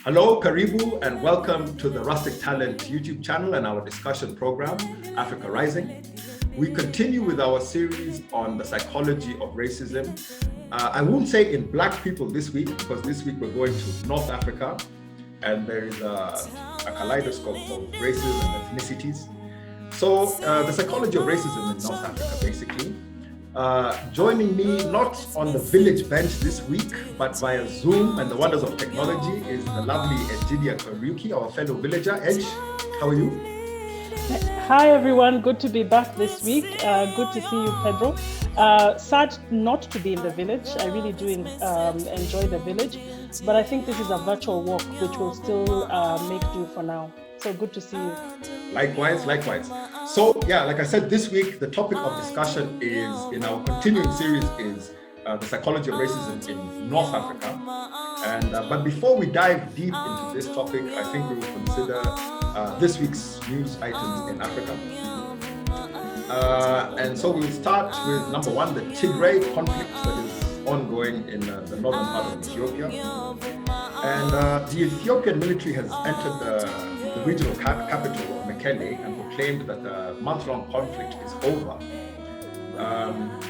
Hello, Karibu, and welcome to the Rustic Talent YouTube channel and our discussion program, Africa Rising. We continue with our series on the psychology of racism. I won't say in Black people this week, because this week we're going to North Africa, and there is a kaleidoscope of races and ethnicities. So the psychology of racism in North Africa, basically. Joining me, not on the village bench this week, but via Zoom and the wonders of technology, is the lovely Ejidia Karuki, our fellow villager. Edge, how are you? Hi everyone, good to be back this week. Good to see you, Pedro. Sad not to be in the village. I really do enjoy the village, but I think this is a virtual walk which will still make do for now. So good to see you. Likewise. So yeah, like I said, this week the topic of discussion is, in our continuing series, is the psychology of racism in North Africa. And but before we dive deep into this topic, I think we will consider this week's news items in Africa. And so we'll start with number one, the Tigray conflict that is ongoing in the northern part of Ethiopia. And the Ethiopian military has entered the regional capital of Mekelle and proclaimed that the month-long conflict is over.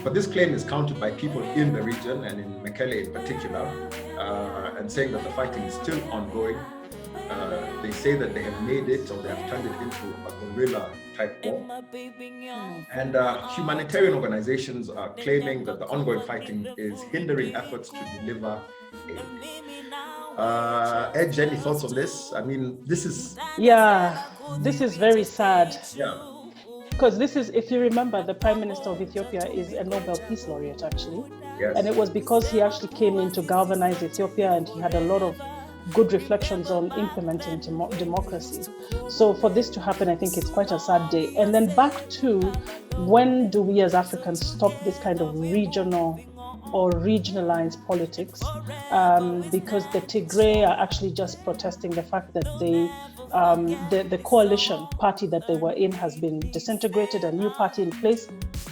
But this claim is countered by people in the region and in Mekelle in particular, and saying that the fighting is still ongoing. They say that they have made it, or they have turned it into a guerrilla type war. And humanitarian organizations are claiming that the ongoing fighting is hindering efforts to deliver aid. Edge, any thoughts on this? I mean, this is... Yeah, this is very sad. Yeah. Because this is, if you remember, the Prime Minister of Ethiopia is a Nobel Peace Laureate, actually. Yes. And it was because he actually came in to galvanize Ethiopia, and he had a lot of good reflections on implementing democracy. So for this to happen, I think it's quite a sad day. And then back to, when do we as Africans stop this kind of regional or regionalized politics? Because the Tigray are actually just protesting the fact that the coalition party that they were in has been disintegrated, a new party in place,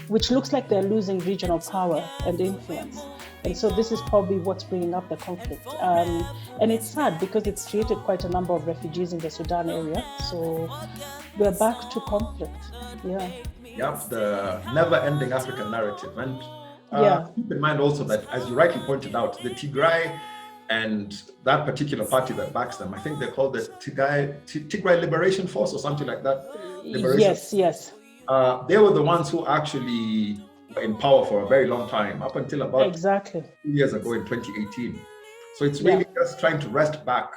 which looks like they're losing regional power and influence. And so this is probably what's bringing up the conflict. And it's sad because it's created quite a number of refugees in the Sudan area. So we're back to conflict. Yeah. Yep, the never-ending African narrative. And keep in mind also that, as you rightly pointed out, the Tigray and that particular party that backs them, I think they're called the Tigray Liberation Force or something like that. Yes. They were the ones who actually were in power for a very long time, up until about 2 years ago in 2018. So it's really just trying to wrest back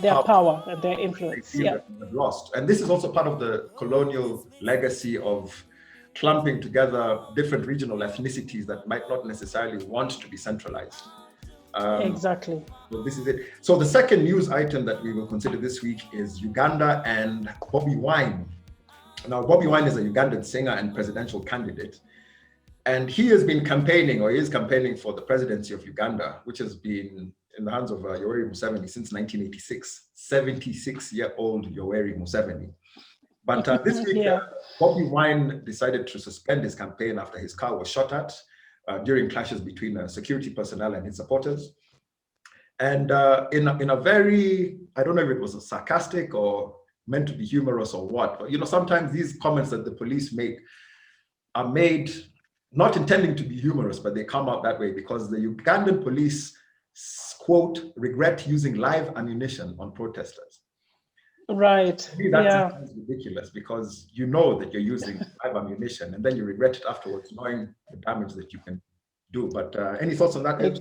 their power and their influence. They've lost. And this is also part of the colonial legacy of clumping together different regional ethnicities that might not necessarily want to be centralized. Exactly. So this is it. So the second news item that we will consider this week is Uganda and Bobi Wine. Now, Bobi Wine is a Ugandan singer and presidential candidate, and he has been campaigning, or he is campaigning, for the presidency of Uganda, which has been in the hands of Yoweri Museveni since 1986. 76-year-old Yoweri Museveni. But this week, Bobi Wine decided to suspend his campaign after his car was shot at during clashes between security personnel and his supporters. And in a very, I don't know if it was a sarcastic or meant to be humorous or what, but sometimes these comments that the police make are made not intending to be humorous, but they come out that way because the Ugandan police, quote, regret using live ammunition on protesters. Right. To me, that's ridiculous, because you know that you're using live ammunition and then you regret it afterwards, knowing the damage that you can do. But any thoughts on that, Ed?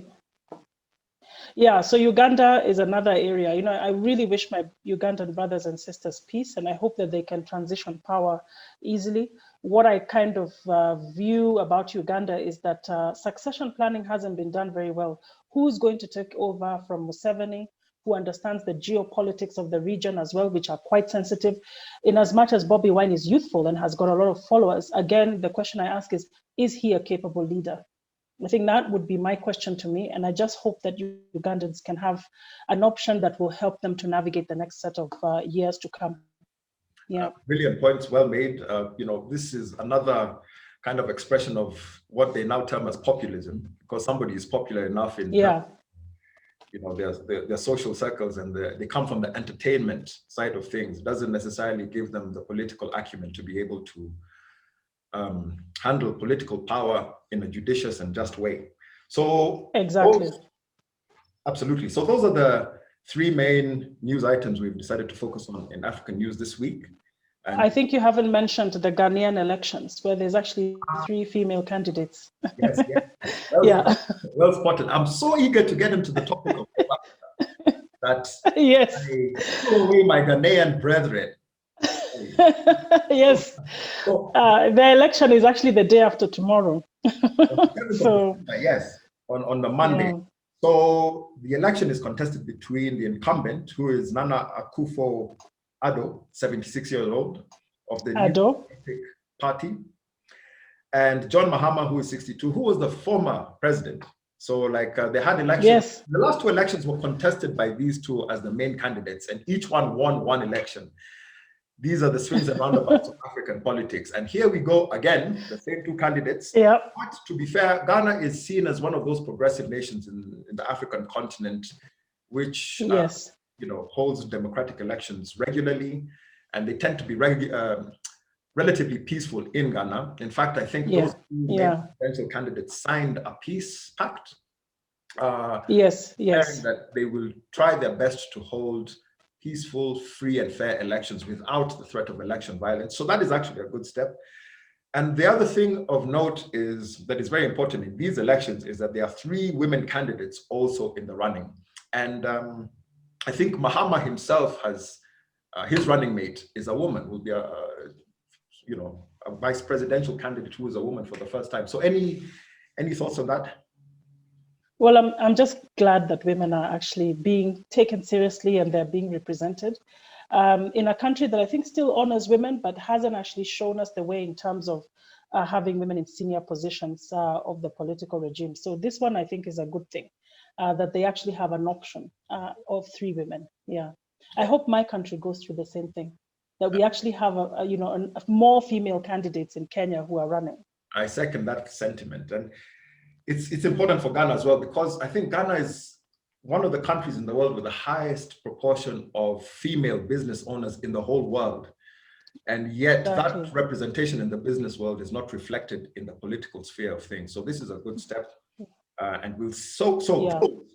Yeah, so Uganda is another area. I really wish my Ugandan brothers and sisters peace, and I hope that they can transition power easily. What I kind of view about Uganda is that succession planning hasn't been done very well. Who's going to take over from Museveni, who understands the geopolitics of the region as well, which are quite sensitive? In as much as Bobi Wine is youthful and has got a lot of followers, again, the question I ask is he a capable leader? I think that would be my question to me. And I just hope that Ugandans can have an option that will help them to navigate the next set of years to come. Yeah. Brilliant points, well made. This is another kind of expression of what they now term as populism, because somebody is popular enough in their social circles, and they come from the entertainment side of things. It doesn't necessarily give them the political acumen to be able to handle political power in a judicious and just way. So exactly. Absolutely. So those are the three main news items we've decided to focus on in African news this week. And I think you haven't mentioned the Ghanaian elections, where there's actually 3 female candidates. Yes. Well spotted. I'm so eager to get into the topic of that. Yes. I throw away my Ghanaian brethren. Yes. The election is actually the day after tomorrow. So yes, on the Monday. Yeah. So the election is contested between the incumbent, who is Nana Akufo-Addo, 76 years old, of the New Democratic Party, and John Mahama, who is 62, who was the former president. So they had elections. Yes. The last 2 elections were contested by these two as the main candidates, and each one won 1 election. These are the swings and roundabouts of African politics. And here we go again, the same 2 candidates. Yeah. But to be fair, Ghana is seen as one of those progressive nations in the African continent, which yes. Holds democratic elections regularly, and they tend to be relatively peaceful in Ghana. In fact, I think those 2 main presidential candidates signed a peace pact. Yes. That they will try their best to hold peaceful, free and fair elections without the threat of election violence. So that is actually a good step. And the other thing of note that is very important in these elections is that there are 3 women candidates also in the running. And I think Mahama himself has, his running mate is a woman, will be a vice presidential candidate who is a woman for the first time. So any thoughts on that? Well, I'm just glad that women are actually being taken seriously and they're being represented in a country that I think still honors women, but hasn't actually shown us the way in terms of having women in senior positions of the political regime. So this one, I think, is a good thing, that they actually have an option of 3 women. Yeah, I hope my country goes through the same thing, that we actually have more female candidates in Kenya who are running. I second that sentiment. And it's important for Ghana as well, because I think Ghana is one of the countries in the world with the highest proportion of female business owners in the whole world. And yet that representation in the business world is not reflected in the political sphere of things. So this is a good step. And we'll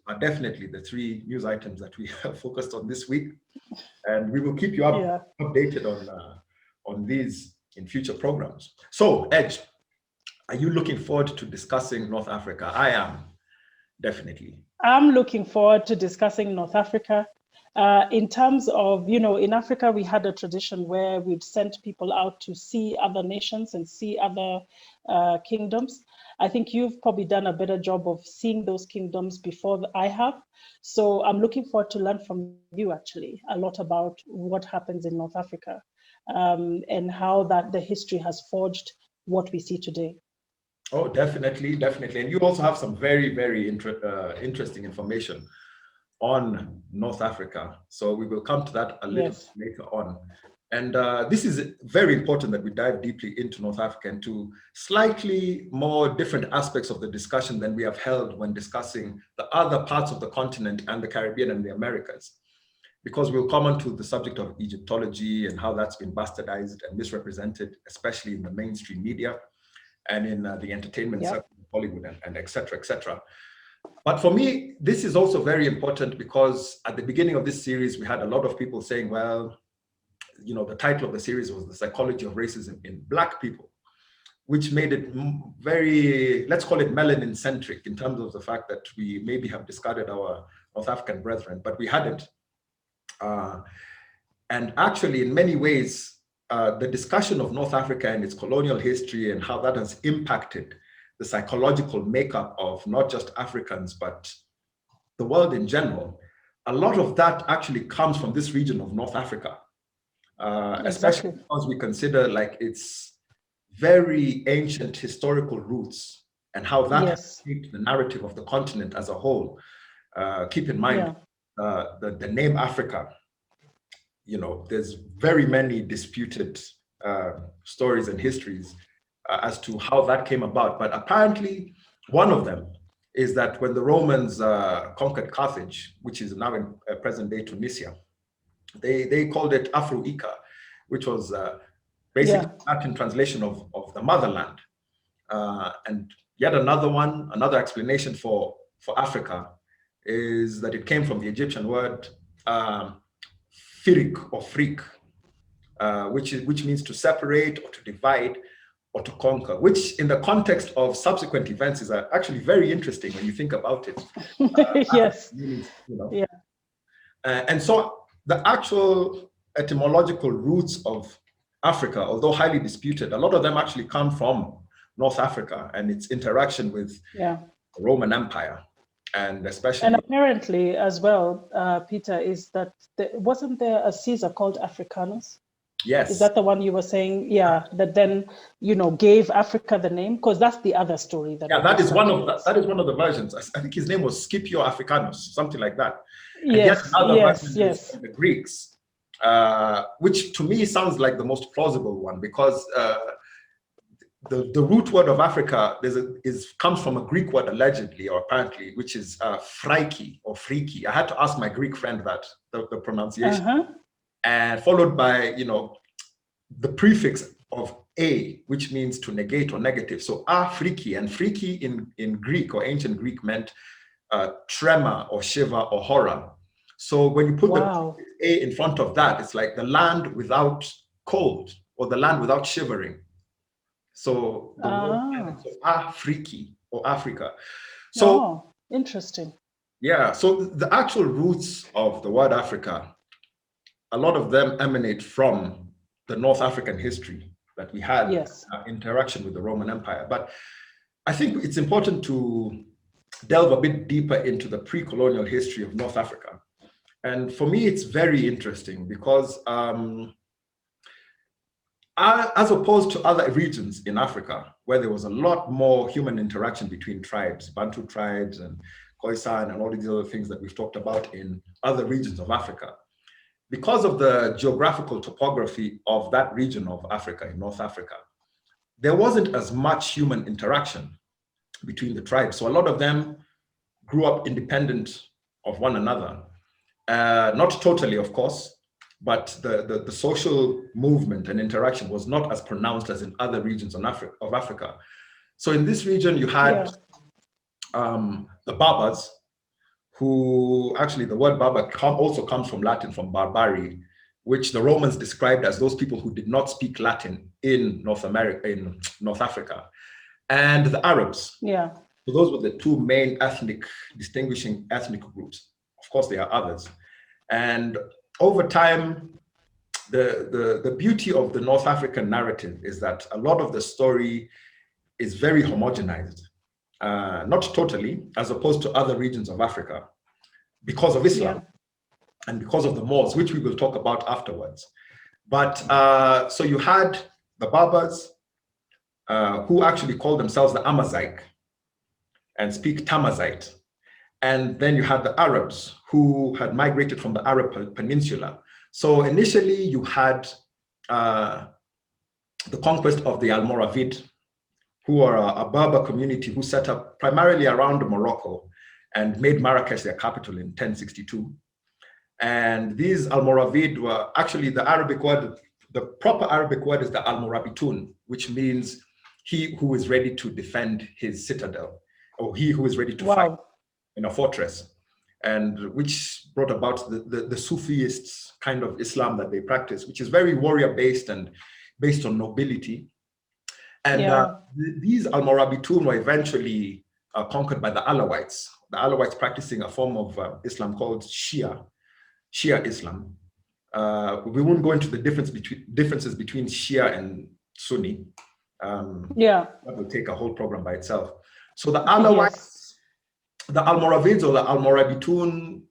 are definitely the 3 news items that we have focused on this week. And we will keep you updated on these in future programs. So, Edge, are you looking forward to discussing North Africa? I am, definitely. I'm looking forward to discussing North Africa. In terms of, in Africa, we had a tradition where we'd sent people out to see other nations and see other kingdoms. I think you've probably done a better job of seeing those kingdoms before I have. So I'm looking forward to learn from you, actually, a lot about what happens in North Africa and how the history has forged what we see today. Oh, definitely. And you also have some very, very interesting information on North Africa. So we will come to that a little later on. And this is very important that we dive deeply into North Africa and to slightly more different aspects of the discussion than we have held when discussing the other parts of the continent and the Caribbean and the Americas. Because we'll come on to the subject of Egyptology and how that's been bastardized and misrepresented, especially in the mainstream media and in the entertainment sector of Hollywood and et cetera, et cetera. But for me, this is also very important because at the beginning of this series, we had a lot of people saying, well, the title of the series was The Psychology of Racism in Black People, which made it very, let's call it melanin-centric in terms of the fact that we maybe have discarded our North African brethren, but we hadn't. And actually, in many ways, the discussion of North Africa and its colonial history and how that has impacted the psychological makeup of not just Africans, but the world in general, a lot of that actually comes from this region of North Africa, especially because we consider its very ancient historical roots and how that has shaped the narrative of the continent as a whole. Keep in mind the name Africa. There's very many disputed stories and histories as to how that came about. But apparently, one of them is that when the Romans conquered Carthage, which is now in present-day Tunisia, they called it Afro-Ica, which was basically Latin translation of the motherland. And yet another explanation for Africa is that it came from the Egyptian word firik or frik, which means to separate or to divide or to conquer, which in the context of subsequent events is actually very interesting when you think about it. Yes. Means, and so the actual etymological roots of Africa, although highly disputed, a lot of them actually come from North Africa and its interaction with the Roman Empire. And especially, and apparently as well, Peter, is that wasn't there a Caesar called Africanus? Yes. Is that the one you were saying? Yeah, that then gave Africa the name, because that's the other story that. Yeah, that is one of the versions. I think his name was Scipio Africanus, something like that. And yes, yet another version yes. is the Greeks, which to me sounds like the most plausible one, because the root word of Africa comes from a Greek word allegedly or apparently, which is friki or freaky. I had to ask my Greek friend that the pronunciation, and followed by the prefix of a, which means to negate or negative. So friki, and friki in Greek or ancient Greek meant tremor or shiver or horror. So when you put the a in front of that, it's like the land without cold or the land without shivering. So the word Afriki or Africa. So interesting. Yeah. So the actual roots of the word Africa, a lot of them emanate from the North African history that we had interaction with the Roman Empire. But I think it's important to delve a bit deeper into the pre-colonial history of North Africa. And for me, it's very interesting because as opposed to other regions in Africa, where there was a lot more human interaction between tribes, Bantu tribes and Khoisan and all these other things that we've talked about in other regions of Africa, because of the geographical topography of that region of Africa, in North Africa, there wasn't as much human interaction between the tribes. So a lot of them grew up independent of one another. Not totally, of course, but the social movement and interaction was not as pronounced as in other regions of Africa. So in this region, you had the Barbars, who actually the word Barbar also comes from Latin, from barbari, which the Romans described as those people who did not speak Latin in North Africa, and the Arabs. Yeah. So those were the two main distinguishing ethnic groups. Of course, there are others. And over time, the beauty of the North African narrative is that a lot of the story is very homogenized. Not totally, as opposed to other regions of Africa, because of Islam and because of the Moors, which we will talk about afterwards. But so you had the Barbars, who actually called themselves the Amazigh and speak Tamazight. And then you had the Arabs, who had migrated from the Arab Peninsula. So initially you had the conquest of the Almoravid, who are a Berber community who set up primarily around Morocco and made Marrakesh their capital in 1062. And these Almoravid were actually the Arabic word, the proper Arabic word is the Almorabitun, which means he who is ready to defend his citadel, or he who is ready to fight in a fortress, and which brought about the Sufist kind of Islam that they practice, which is very warrior-based and based on nobility. And these Almorabitun were eventually conquered by the Alawites. The Alawites practicing a form of Islam called Shia Islam. We won't go into the differences between Shia and Sunni. That will take a whole program by itself. So the Alawites, the Almoravids or the Almorabitun,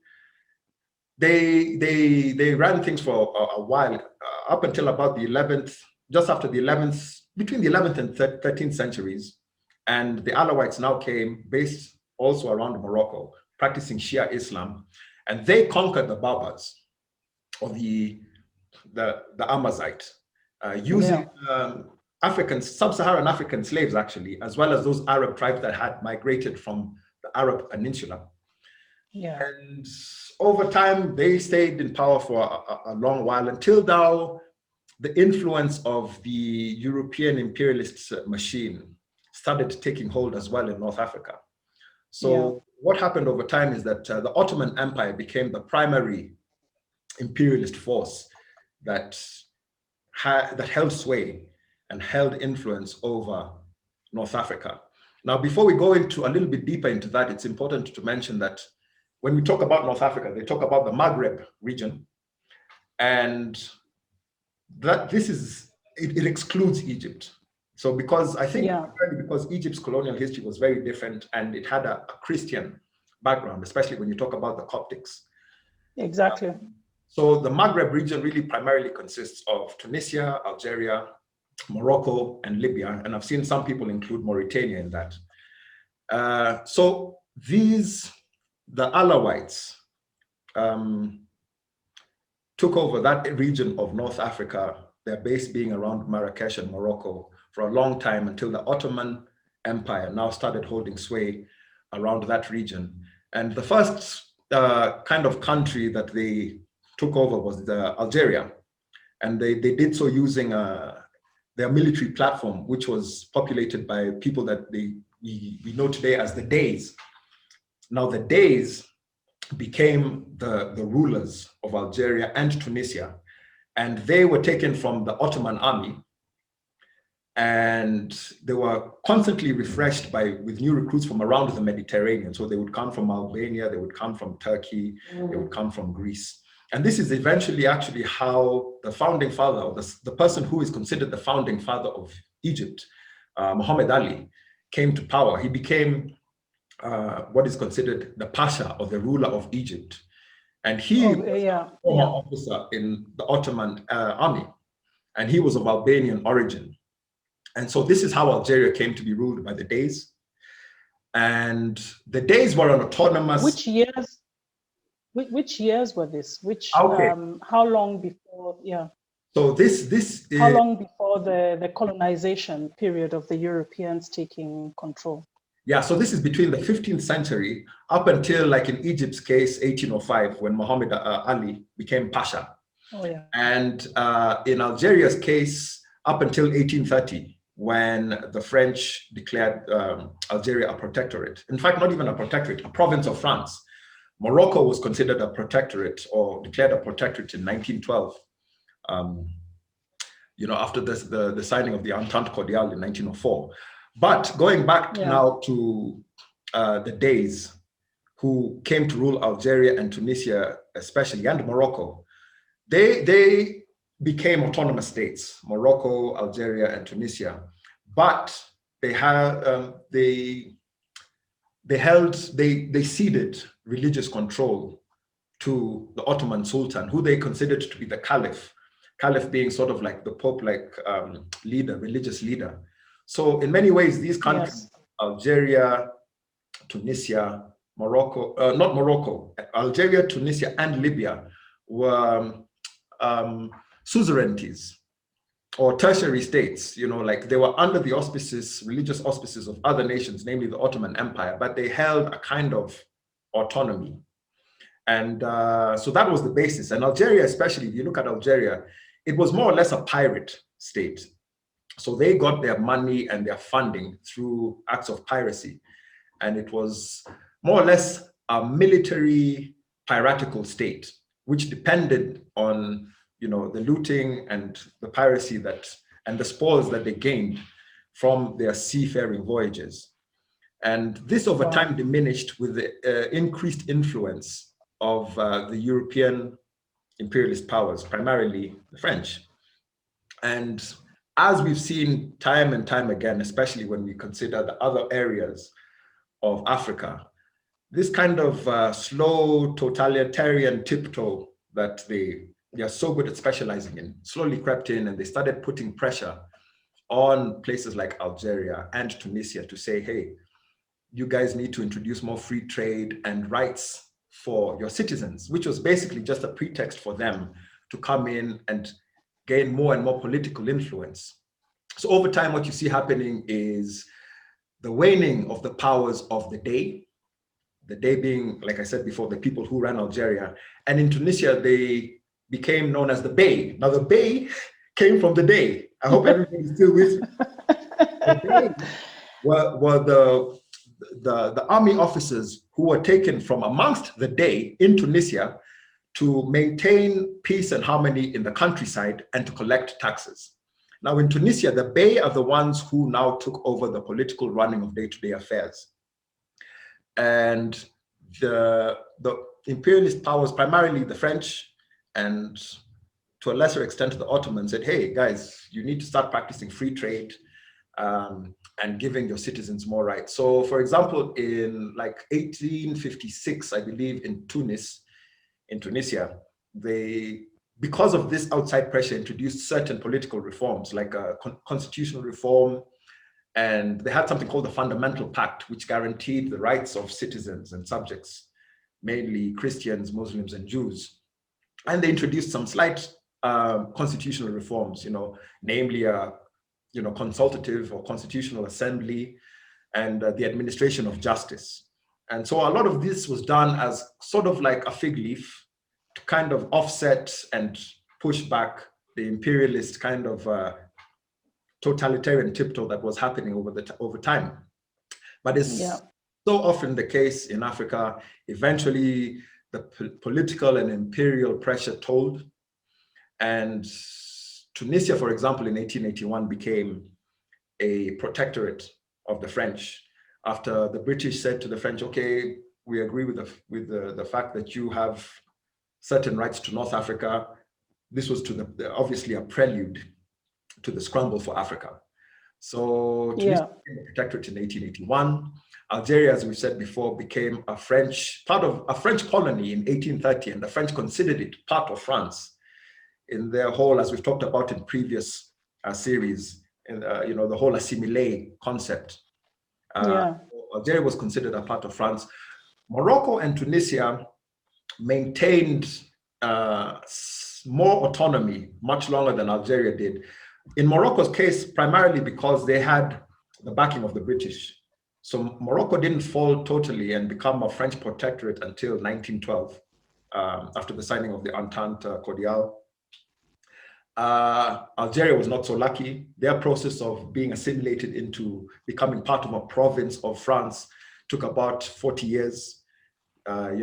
they ran things for a while, up until about the 11th, just after the 11th, between the 11th and 13th centuries. And the Alawites now came, based also around Morocco, practicing Shia Islam, and they conquered the Barbars, or the Amazigh, using sub-Saharan African slaves, actually, as well as those Arab tribes that had migrated from the Arab Peninsula. Yeah. And over time, they stayed in power for a long while until now, the influence of the European imperialist machine started taking hold as well in North Africa. So what happened over time is that the Ottoman Empire became the primary imperialist force that held sway and held influence over North Africa. Now, before we go into a little bit deeper into that, it's important to mention that when we talk about North Africa, they talk about the Maghreb region, and that it excludes Egypt. So because I think because Egypt's colonial history was very different and it had a Christian background, especially when you talk about the Coptics. Exactly. So the Maghreb region really primarily consists of Tunisia, Algeria, Morocco, and Libya. And I've seen some people include Mauritania in that. So the Alawites took over that region of North Africa, their base being around Marrakesh and Morocco, for a long time until the Ottoman Empire now started holding sway around that region. And the first kind of country that they took over was Algeria. And they did so using their military platform, which was populated by people that we know today as the Deys. Now the Deys became the rulers of Algeria and Tunisia, and they were taken from the Ottoman army, and they were constantly refreshed with new recruits from around the Mediterranean. So they would come from Albania, they would come from Turkey, they would come from Greece. And this is eventually actually how the founding father, or the person who is considered the founding father of Egypt, Muhammad Ali, came to power. He became what is considered the Pasha, or the ruler of Egypt. And he was a former officer in the Ottoman army, and he was of Albanian origin. And so this is how Algeria came to be ruled by the Deys. And the Deys were an autonomous... Which years were this? How long before, So this how long before the colonization period of the Europeans taking control? Yeah, so this is between the 15th century up until, like in Egypt's case, 1805, when Muhammad Ali became Pasha. Oh, yeah. And in Algeria's case, up until 1830, when the French declared Algeria a protectorate. In fact, not even a protectorate, a province of France. Morocco was considered a protectorate, or declared a protectorate, in 1912. After the signing of the Entente Cordiale in 1904. But going back now to the Deys, who came to rule Algeria and Tunisia, especially, and Morocco, they became autonomous states, Morocco, Algeria, and Tunisia. But they ceded religious control to the Ottoman Sultan, who they considered to be the Caliph. Caliph being sort of like the Pope-like leader, religious leader. So in many ways, these countries, Algeria, Tunisia, Morocco, not Morocco, Algeria, Tunisia, and Libya were suzerainties or tertiary states. Like they were under the religious auspices of other nations, namely the Ottoman Empire, but they held a kind of autonomy. And so that was the basis. And Algeria, especially, if you look at Algeria, it was more or less a pirate state. So they got their money and their funding through acts of piracy. And it was more or less a military piratical state, which depended on the looting and the piracy and the spoils that they gained from their seafaring voyages. And this over time diminished with the increased influence of the European imperialist powers, primarily the French. And as we've seen time and time again, especially when we consider the other areas of Africa, this kind of slow totalitarian tiptoe that they are so good at specializing in slowly crept in, and they started putting pressure on places like Algeria and Tunisia to say, hey, you guys need to introduce more free trade and rights for your citizens, which was basically just a pretext for them to come in and gain more and more political influence. So over time, what you see happening is the waning of the powers of the Dey, the day being, like I said before, the people who ran Algeria. And in Tunisia, they became known as the Bey. Now, the Bey came from the day. I hope everybody's still with me. The Bey were the army officers who were taken from amongst the day in Tunisia to maintain peace and harmony in the countryside and to collect taxes. Now, in Tunisia, the Bey are the ones who now took over the political running of day-to-day affairs. And the imperialist powers, primarily the French and to a lesser extent the Ottomans, said, hey, guys, you need to start practicing free trade and giving your citizens more rights. So, for example, in like 1856, I believe, in Tunisia, they, because of this outside pressure, introduced certain political reforms, like a constitutional reform, and they had something called the Fundamental Pact, which guaranteed the rights of citizens and subjects, mainly Christians, Muslims, and Jews. And they introduced some slight constitutional reforms, namely a consultative or constitutional assembly and the administration of justice. And so a lot of this was done as sort of like a fig leaf to kind of offset and push back the imperialist kind of totalitarian tiptoe that was happening over time. But it's so often the case in Africa, eventually the political and imperial pressure told. And Tunisia, for example, in 1881 became a protectorate of the French after the British said to the French, okay, we agree with the fact that you have certain rights to North Africa. This was obviously a prelude to the scramble for Africa. So Tunisia became a protectorate in 1881. Algeria, as we said before, became part of a French colony in 1830, and the French considered it part of France in their whole, as we've talked about in previous series, in the whole assimilé concept. Algeria was considered a part of France. Morocco and Tunisia maintained more autonomy much longer than Algeria did. In Morocco's case, primarily because they had the backing of the British. So Morocco didn't fall totally and become a French protectorate until 1912, after the signing of the Entente Cordiale. Algeria was not so lucky. Their process of being assimilated into becoming part of a province of France took about 40 years, at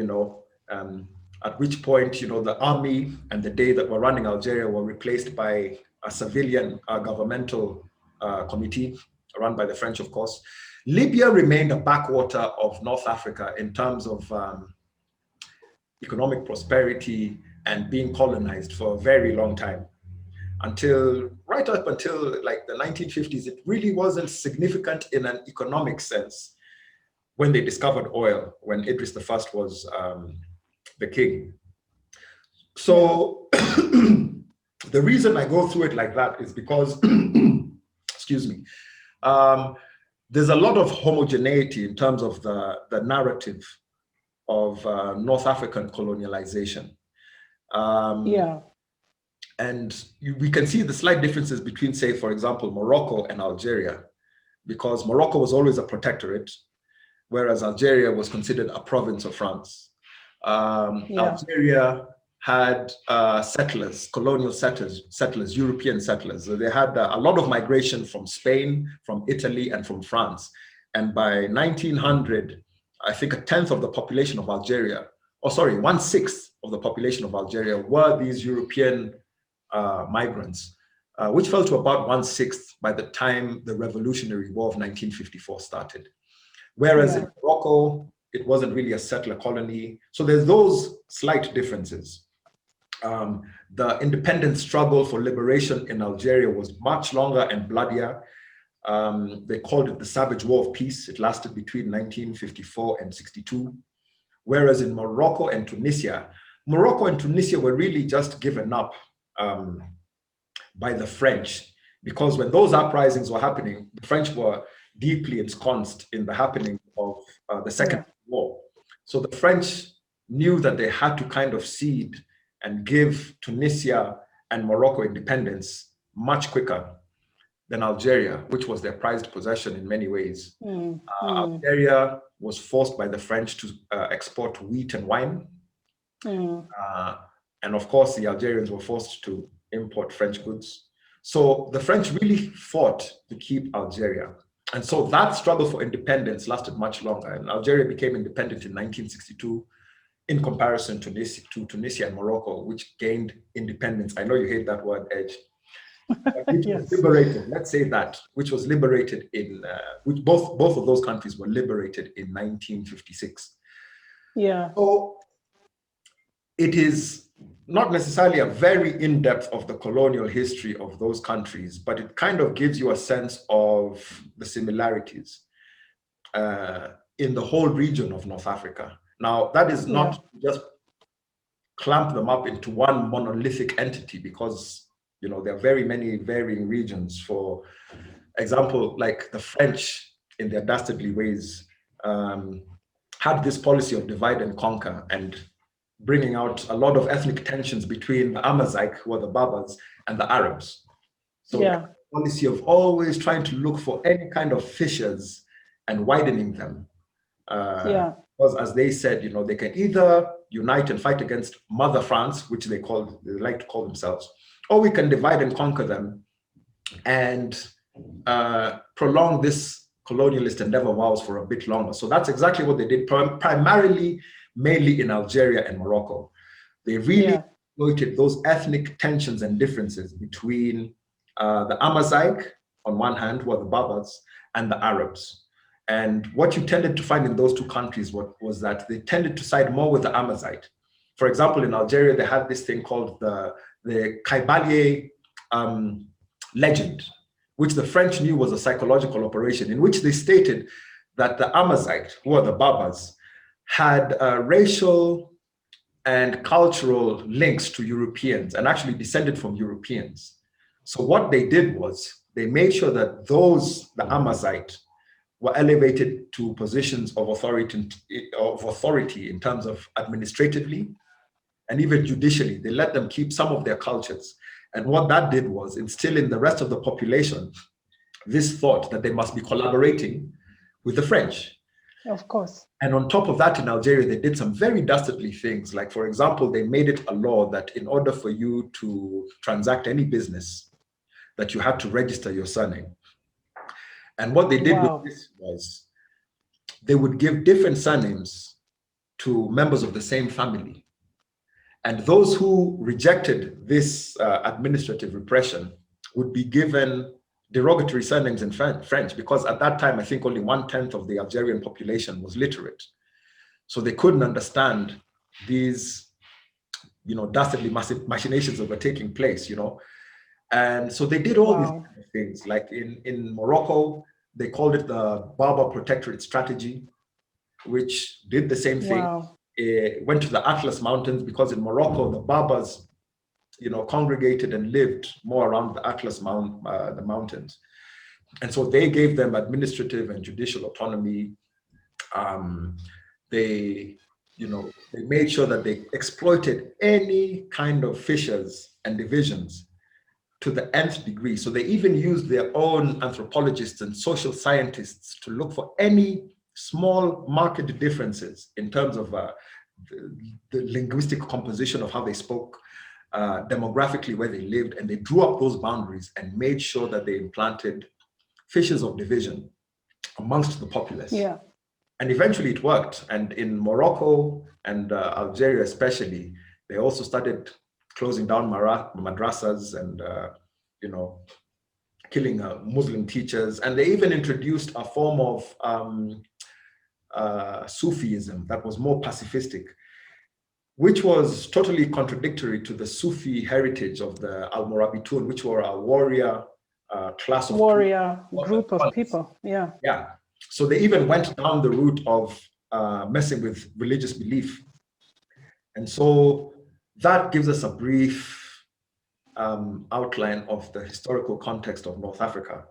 which point, the army and the day that were running Algeria were replaced by a civilian governmental committee run by the French, of course. Libya remained a backwater of North Africa in terms of economic prosperity and being colonized for a very long time. Right up until like the 1950s, it really wasn't significant in an economic sense when they discovered oil, when Idris I was the king. So the reason I go through it like that is because, excuse me, there's a lot of homogeneity in terms of the narrative of North African colonialization. And we can see the slight differences between, say, for example, Morocco and Algeria, because Morocco was always a protectorate, whereas Algeria was considered a province of France. Algeria had settlers, colonial settlers, European settlers. So they had a lot of migration from Spain, from Italy, and from France. And by 1900, I think 1/10 of the population of Algeria, 1/6 of the population of Algeria were these European migrants, which fell to about 1/6 by the time the Revolutionary War of 1954 started. Whereas in Morocco, it wasn't really a settler colony. So there's those slight differences. The independence struggle for liberation in Algeria was much longer and bloodier. They called it the Savage War of Peace. It lasted between 1954 and 62. Whereas in Morocco and Tunisia were really just given up by the French, because when those uprisings were happening, the French were deeply ensconced in the happening of the Second War. So the French knew that they had to kind of cede and give Tunisia and Morocco independence much quicker than Algeria, which was their prized possession in many ways. Algeria was forced by the French to export wheat and wine. And of course, the Algerians were forced to import French goods. So the French really fought to keep Algeria. And so that struggle for independence lasted much longer. And Algeria became independent in 1962 in comparison to Tunisia and Morocco, which gained independence. I know you hate that word, Edge. Which was liberated, let's say that, which was liberated in, which both of those countries were liberated in 1956. Yeah. So it is not necessarily a very in-depth of the colonial history of those countries, but it kind of gives you a sense of the similarities in the whole region of North Africa. Now, that is not just clamp them up into one monolithic entity, because there are very many varying regions. For example, like the French, in their dastardly ways, had this policy of divide and conquer, and bringing out a lot of ethnic tensions between the Amazigh, who are the Berbers, and the Arabs. So the policy of always trying to look for any kind of fissures and widening them. Because as they said, they can either unite and fight against Mother France, which they like to call themselves, or we can divide and conquer them and prolong this colonialist endeavor vows for a bit longer. So that's exactly what they did, primarily, mainly in Algeria and Morocco. They really exploited those ethnic tensions and differences between the Amazigh, on one hand, who are the Berbers, and the Arabs. And what you tended to find in those two countries was that they tended to side more with the Amazigh. For example, in Algeria, they had this thing called the Kaibalier legend, which the French knew was a psychological operation, in which they stated that the Amazigh, who are the Berbers, had racial and cultural links to Europeans and actually descended from Europeans. So what they did was they made sure that the Amazigh, were elevated to positions of authority in terms of administratively and even judicially. They let them keep some of their cultures. And what that did was instill in the rest of the population this thought that they must be collaborating with the French. Of course. And on top of that, in Algeria, they did some very dastardly things. Like, for example, they made it a law that in order for you to transact any business, that you had to register your surname. And what they did with this was they would give different surnames to members of the same family. And those who rejected this administrative repression would be given derogatory surnames in French, because at that time, I think only 1/10 of the Algerian population was literate. So they couldn't understand these, dastardly machinations that were taking place, And so they did all these kind of things. Like in Morocco, they called it the Berber Protectorate Strategy, which did the same thing. It went to the Atlas Mountains, because in Morocco, the Berbers, congregated and lived more around the Atlas the mountains. And so they gave them administrative and judicial autonomy. They made sure that they exploited any kind of fissures and divisions to the nth degree. So they even used their own anthropologists and social scientists to look for any small marked differences in terms of the linguistic composition of how they spoke, demographically where they lived, and they drew up those boundaries and made sure that they implanted fissures of division amongst the populace. Yeah. And eventually it worked. And in Morocco and Algeria especially, they also started closing down madrasas and, killing Muslim teachers. And they even introduced a form of Sufism that was more pacifistic, which was totally contradictory to the Sufi heritage of the Almorabbitun, which were a warrior class of group of people. Yeah. Yeah. So they even went down the route of messing with religious belief. And so that gives us a brief outline of the historical context of North Africa.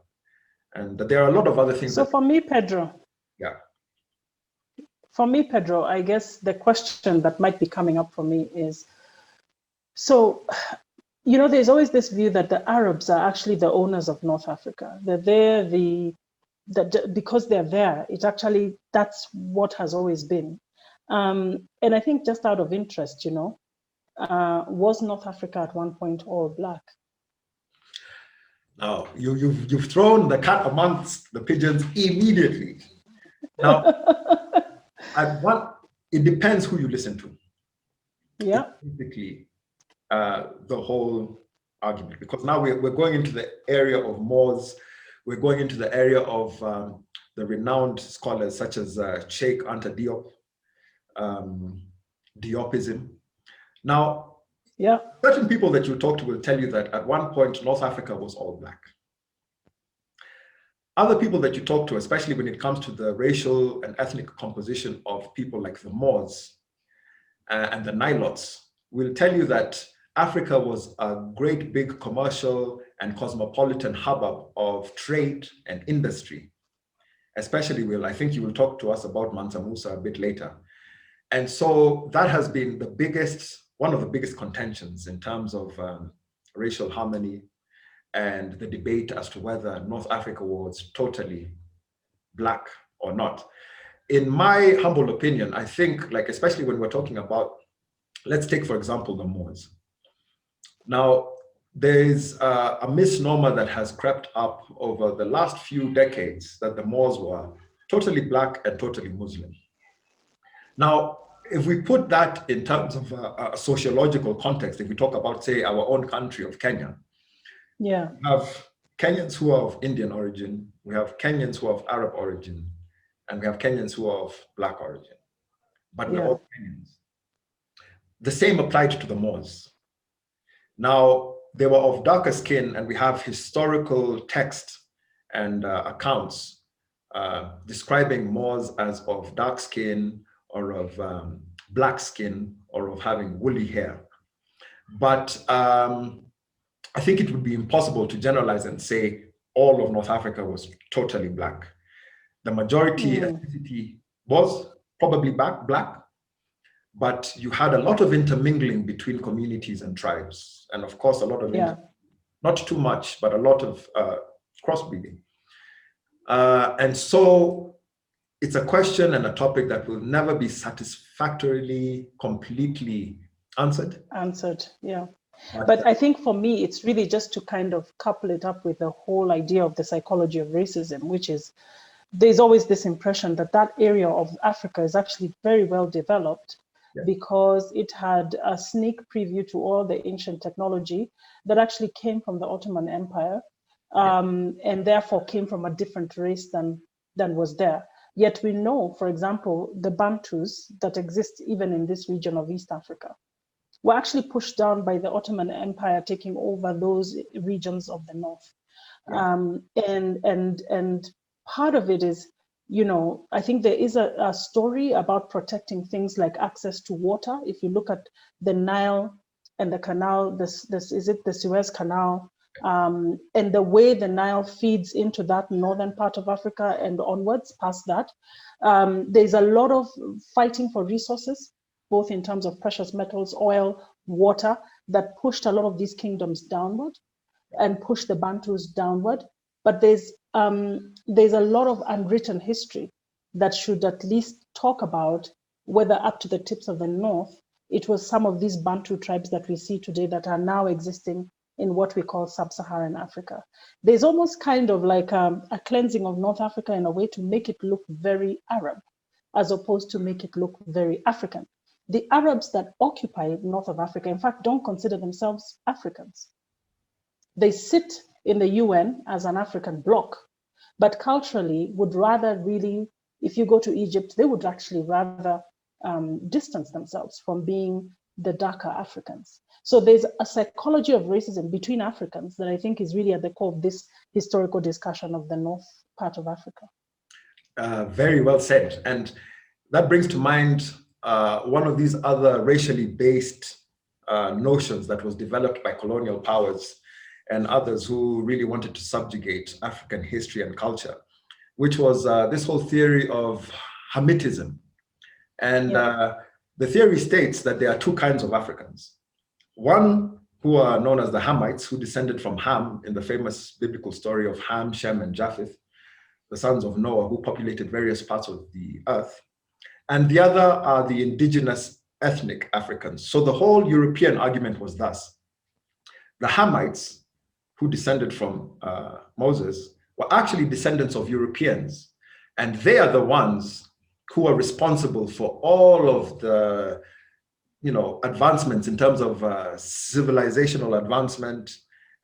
And there are a lot of other things. So for me, Pedro, I guess the question that might be coming up for me is, so, there's always this view that the Arabs are actually the owners of North Africa. That they're the that because they're there, it actually, that's what has always been. And I think just out of interest, was North Africa at one point all Black? Now, you've thrown the cat amongst the pigeons immediately. Now, it depends who you listen to. Yeah. Basically, the whole argument, because now we're going into the area of Moors, we're going into the area of the renowned scholars such as Sheikh Anta Diop, Diopism. Now, yeah, certain people that you talk to will tell you that at one point North Africa was all Black. Other people that you talk to, especially when it comes to the racial and ethnic composition of people like the Moors and the Nilots, will tell you that Africa was a great big commercial and cosmopolitan hub of trade and industry. Especially, I think you will talk to us about Mansa Musa a bit later. And so that has been one of the biggest contentions in terms of racial harmony and the debate as to whether North Africa was totally Black or not. In my humble opinion, I think, like, especially when we're talking about, let's take, for example, the Moors. Now, there's a misnomer that has crept up over the last few decades that the Moors were totally Black and totally Muslim. Now, if we put that in terms of a sociological context, if we talk about, say, our own country of Kenya, yeah, we have Kenyans who are of Indian origin, we have Kenyans who are of Arab origin, and we have Kenyans who are of Black origin, but we're all Kenyans. The same applied to the Moors. Now, they were of darker skin, and we have historical text and accounts describing Moors as of dark skin or of Black skin or of having woolly hair. But I think it would be impossible to generalize and say all of North Africa was totally Black. The majority ethnicity was probably Black, but you had a lot of intermingling between communities and tribes. And of course, a lot of, not too much, but a lot of crossbreeding. And so it's a question and a topic that will never be satisfactorily, completely answered. Yeah. But I think for me, it's really just to kind of couple it up with the whole idea of the psychology of racism, which is there's always this impression that that area of Africa is actually very well developed because it had a sneak preview to all the ancient technology that actually came from the Ottoman Empire and therefore came from a different race than was there. Yet we know, for example, the Bantus that exist even in this region of East Africa were actually pushed down by the Ottoman Empire taking over those regions of the north. And part of it is, I think there is a story about protecting things like access to water. If you look at the Nile and the canal, is it the Suez Canal, and the way the Nile feeds into that northern part of Africa and onwards past that, there's a lot of fighting for resources, both in terms of precious metals, oil, water, that pushed a lot of these kingdoms downward and pushed the Bantus downward. But there's a lot of unwritten history that should at least talk about whether up to the tips of the north, it was some of these Bantu tribes that we see today that are now existing in what we call sub-Saharan Africa. There's almost kind of like a cleansing of North Africa in a way to make it look very Arab, as opposed to make it look very African. The Arabs that occupy north of Africa, in fact, don't consider themselves Africans. They sit in the UN as an African bloc, but culturally would rather really, if you go to Egypt, they would actually rather distance themselves from being the darker Africans. So there's a psychology of racism between Africans that I think is really at the core of this historical discussion of the north part of Africa. Very well said. And that brings to mind one of these other racially based notions that was developed by colonial powers and others who really wanted to subjugate African history and culture, which was this whole theory of Hamitism. And the theory states that there are two kinds of Africans. One who are known as the Hamites, who descended from Ham in the famous biblical story of Ham, Shem, and Japheth, the sons of Noah, who populated various parts of the earth. And the other are the indigenous ethnic Africans. So the whole European argument was thus: the Hamites, who descended from Moses, were actually descendants of Europeans. And they are the ones who are responsible for all of the advancements in terms of civilizational advancement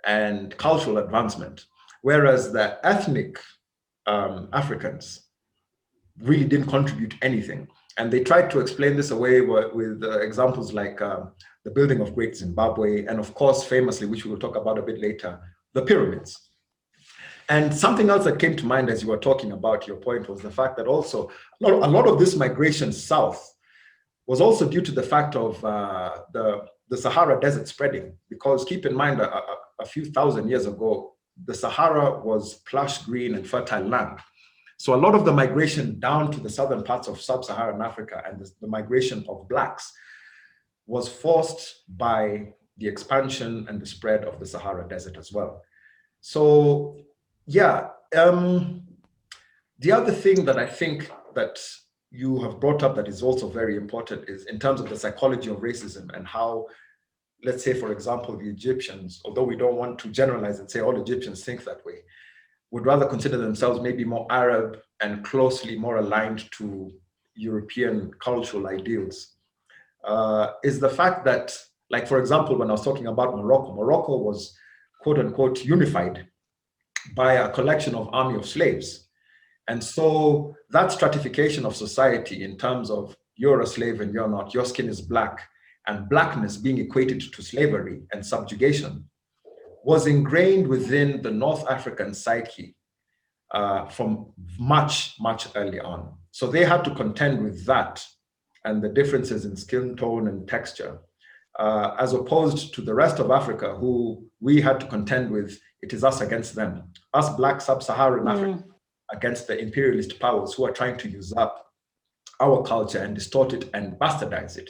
and cultural advancement. Whereas the ethnic Africans really didn't contribute anything. And they tried to explain this away with examples like the building of Great Zimbabwe, and of course, famously, which we will talk about a bit later, the pyramids. And something else that came to mind as you were talking about your point was the fact that also a lot of this migration south was also due to the fact of the Sahara Desert spreading. Because keep in mind, a few thousand years ago, the Sahara was plush green and fertile land. So a lot of the migration down to the southern parts of sub-Saharan Africa and the migration of Blacks was forced by the expansion and the spread of the Sahara Desert as well. So yeah, the other thing that I think that you have brought up that is also very important is in terms of the psychology of racism and how, let's say, for example, the Egyptians, although we don't want to generalize and say all Egyptians think that way, would rather consider themselves maybe more Arab and closely more aligned to European cultural ideals, is the fact that, like, for example, when I was talking about Morocco was, quote unquote, unified by a collection of army of slaves. And so that stratification of society in terms of you're a slave and you're not, your skin is black, and blackness being equated to slavery and subjugation was ingrained within the North African psyche from much, much early on. So they had to contend with that and the differences in skin tone and texture, as opposed to the rest of Africa, who we had to contend with, it is us against them, us Black sub-Saharan Africa against the imperialist powers who are trying to usurp our culture and distort it and bastardize it.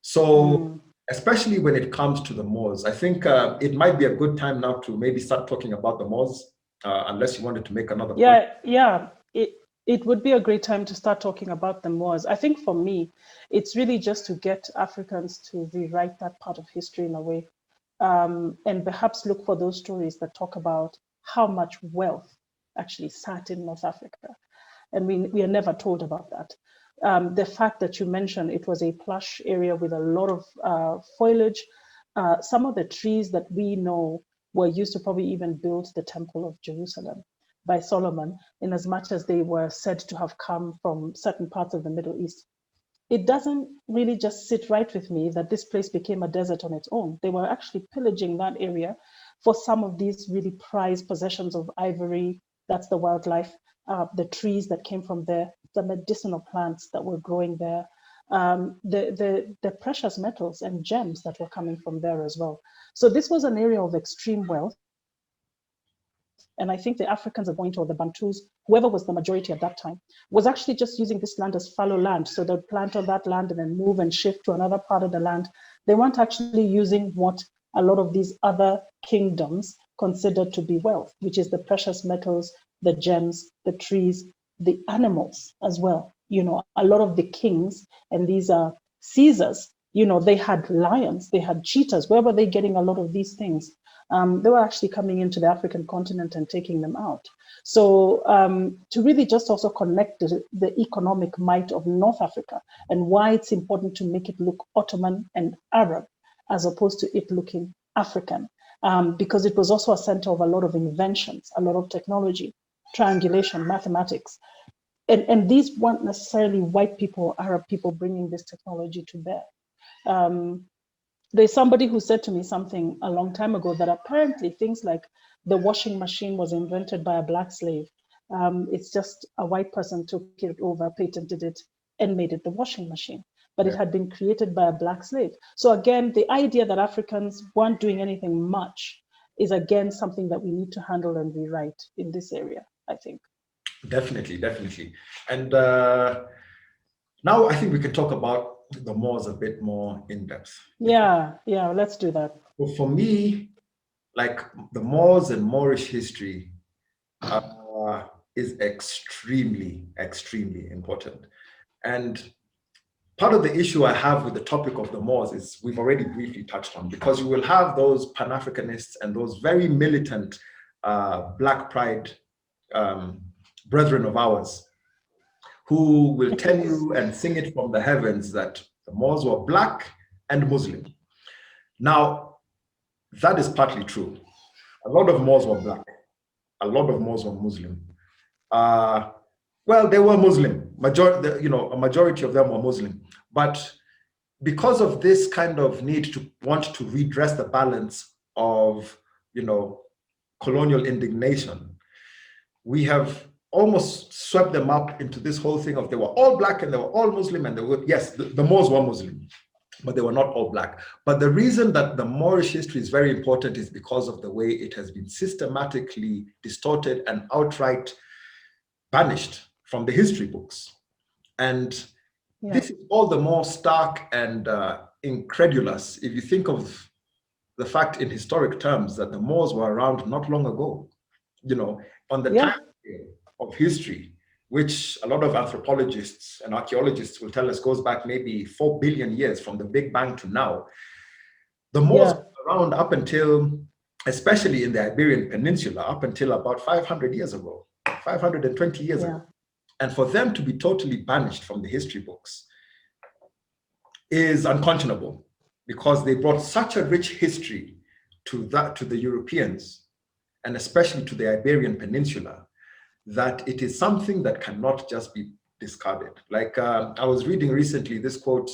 So especially when it comes to the Moors, I think it might be a good time now to maybe start talking about the Moors, unless you wanted to make another point. Yeah, it would be a great time to start talking about the Moors. I think for me, it's really just to get Africans to rewrite that part of history in a way, and perhaps look for those stories that talk about how much wealth actually sat in North Africa. And we are never told about that. The fact that you mentioned it was a plush area with a lot of foliage. Some of the trees that we know were used to probably even build the Temple of Jerusalem by Solomon, in as much as they were said to have come from certain parts of the Middle East. It doesn't really just sit right with me that this place became a desert on its own. They were actually pillaging that area for some of these really prized possessions of ivory, that's the wildlife, the trees that came from there, the medicinal plants that were growing there, the precious metals and gems that were coming from there as well. So this was an area of extreme wealth. And I think the Africans at point, or the Bantus, whoever was the majority at that time, was actually just using this land as fallow land. So they'd plant on that land and then move and shift to another part of the land. They weren't actually using what a lot of these other kingdoms considered to be wealth, which is the precious metals, the gems, the trees, the animals as well. You know, a lot of the kings and these Caesars, you know, they had lions, they had cheetahs. Where were they getting a lot of these things? They were actually coming into the African continent and taking them out. So to really just also connect the economic might of North Africa and why it's important to make it look Ottoman and Arab as opposed to it looking African, because it was also a center of a lot of inventions, a lot of technology, triangulation, mathematics. And these weren't necessarily white people or Arab people bringing this technology to bear. There's somebody who said to me something a long time ago that apparently things like the washing machine was invented by a Black slave. It's just a white person took it over, patented it, and made it the washing machine. But it had been created by a Black slave. So again, the idea that Africans weren't doing anything much is again something that we need to handle and rewrite in this area, I think. Definitely. And now I think we can talk about the Moors a bit more in depth. Yeah, let's do that. Well, for me, like the Moors and Moorish history is extremely, extremely important. And part of the issue I have with the topic of the Moors is we've already briefly touched on, because you will have those Pan-Africanists and those very militant Black pride brethren of ours who will tell you and sing it from the heavens that the Moors were Black and Muslim. Now, that is partly true. A lot of Moors were Black. A lot of Moors were Muslim. Well, they were Muslim. A majority of them were Muslim. But because of this kind of need to want to redress the balance of, colonial indignation, we have almost swept them up into this whole thing of they were all Black and they were all Muslim, and the Moors were Muslim, but they were not all Black. But the reason that the Moorish history is very important is because of the way it has been systematically distorted and outright banished from the history books. And this is all the more stark and incredulous if you think of the fact in historic terms that the Moors were around not long ago, on the time scale of history, which a lot of anthropologists and archaeologists will tell us goes back maybe 4 billion years from the Big Bang to now. The Moors were around up until, especially in the Iberian Peninsula, up until about 500 years ago, 520 years ago. And for them to be totally banished from the history books is unconscionable, because they brought such a rich history to the Europeans, and especially to the Iberian Peninsula, that it is something that cannot just be discarded. Like I was reading recently this quote.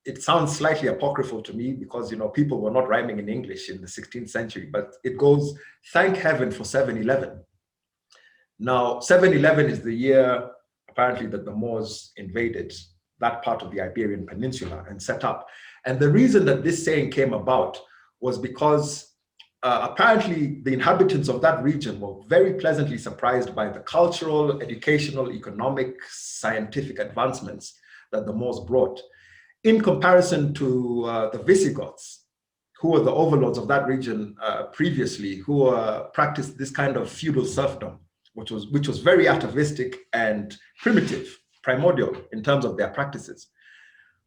It sounds slightly apocryphal to me because people were not rhyming in English in the 16th century, but it goes, "Thank heaven for 711." Now, 711 is the year apparently that the Moors invaded that part of the Iberian Peninsula and set up. And the reason that this saying came about was because apparently the inhabitants of that region were very pleasantly surprised by the cultural, educational, economic, scientific advancements that the Moors brought, in comparison to the Visigoths, who were the overlords of that region previously, who practiced this kind of feudal serfdom, which was very atavistic and primitive, primordial in terms of their practices.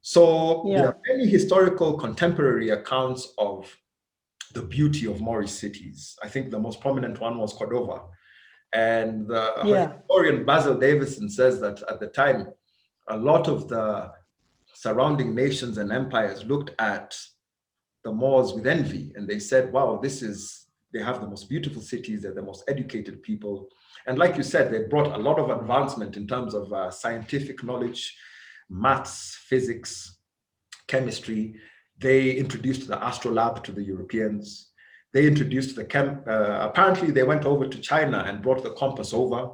So there are many historical contemporary accounts of the beauty of Moorish cities. I think the most prominent one was Cordova. And the historian Basil Davison says that at the time, a lot of the surrounding nations and empires looked at the Moors with envy, and they said, wow, they have the most beautiful cities, they're the most educated people. And like you said, they brought a lot of advancement in terms of scientific knowledge, maths, physics, chemistry. They introduced the astrolabe to the Europeans. They introduced apparently they went over to China and brought the compass over.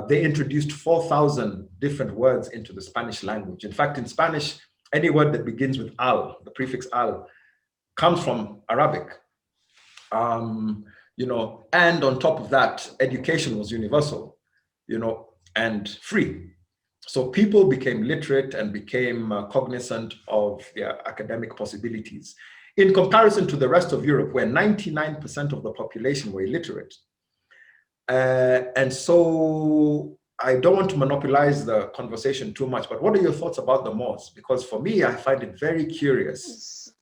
They introduced 4,000 different words into the Spanish language. In fact, in Spanish, any word that begins with al, the prefix al, comes from Arabic. And on top of that, education was universal, and free. So people became literate and became cognizant of their academic possibilities, in comparison to the rest of Europe, where 99% of the population were illiterate. And so I don't want to monopolize the conversation too much, but what are your thoughts about the Moors? Because for me, I find it very curious.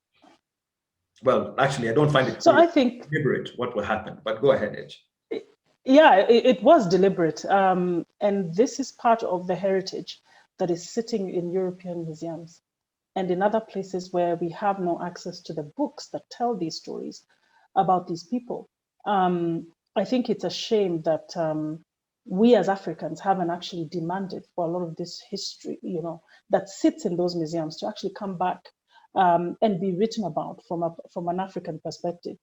Well, actually, I don't find it I think deliberate what will happen, but go ahead, Edge. Yeah, it was deliberate. And this is part of the heritage that is sitting in European museums and in other places where we have no access to the books that tell these stories about these people. I think it's a shame that we as Africans haven't actually demanded for a lot of this history, that sits in those museums to actually come back and be written about from an African perspective.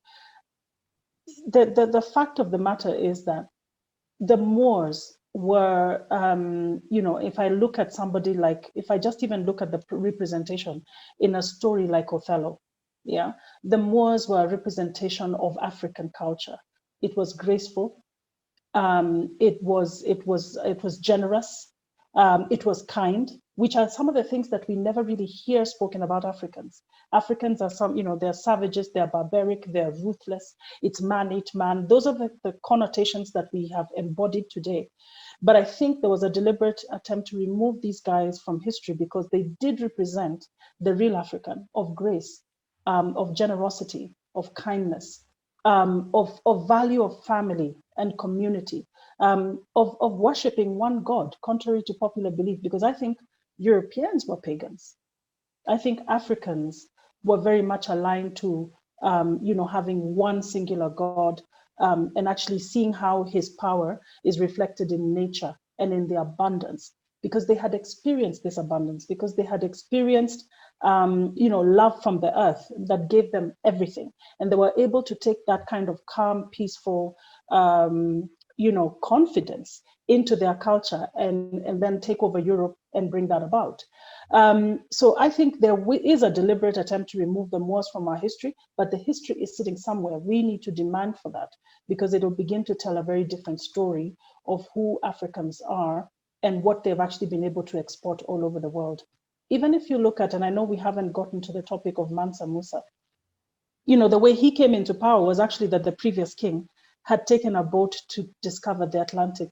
The fact of the matter is that the Moors were, if I look at somebody if I just even look at the representation in a story like Othello, the Moors were a representation of African culture. It was graceful, it was generous, it was kind, which are some of the things that we never really hear spoken about Africans. Africans are they're savages, they're barbaric, they're ruthless, it's man eat man. Those are the connotations that we have embodied today. But I think there was a deliberate attempt to remove these guys from history because they did represent the real African of grace, of generosity, of kindness, of value of family and community, of worshiping one God, contrary to popular belief, because I think Europeans were pagans. I think Africans were very much aligned to, having one singular God, and actually seeing how his power is reflected in nature and in the abundance, because they had experienced this abundance, because they had experienced, love from the earth that gave them everything. And they were able to take that kind of calm, peaceful, confidence into their culture and then take over Europe and bring that about. So I think there is a deliberate attempt to remove the Moors from our history, but the history is sitting somewhere. We need to demand for that because it will begin to tell a very different story of who Africans are and what they've actually been able to export all over the world. Even if you look at, and I know we haven't gotten to the topic of Mansa Musa, the way he came into power was actually that the previous king had taken a boat to discover the Atlantic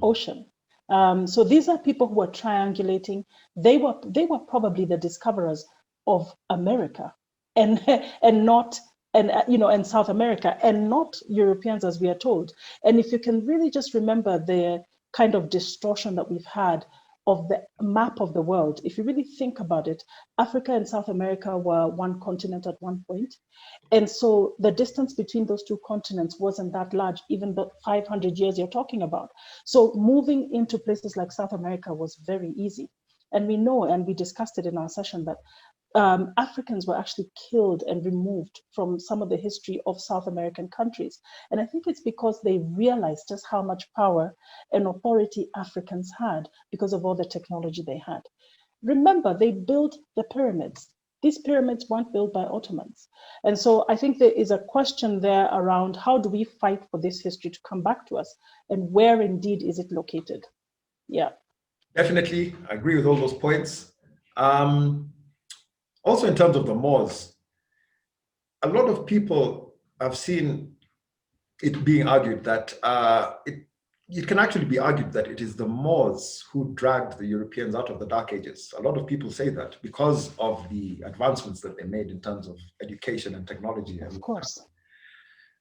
Ocean. So these are people who are triangulating. They were probably the discoverers of America, and not and South America, and not Europeans, as we are told. And if you can really just remember the kind of distortion that we've had of the map of the world, if you really think about it, Africa and South America were one continent at one point. And so the distance between those two continents wasn't that large, even the 500 years you're talking about. So moving into places like South America was very easy. And we know, and we discussed it in our session, that Africans were actually killed and removed from some of the history of South American countries. And I think it's because they realized just how much power and authority Africans had because of all the technology they had. Remember, they built the pyramids. These pyramids weren't built by Ottomans. And so I think there is a question there around how do we fight for this history to come back to us, and where indeed is it located? Yeah. Definitely, I agree with all those points. Also, in terms of the Moors, a lot of people have seen it being argued that it can actually be argued that it is the Moors who dragged the Europeans out of the Dark Ages. A lot of people say that because of the advancements that they made in terms of education and technology. Of course.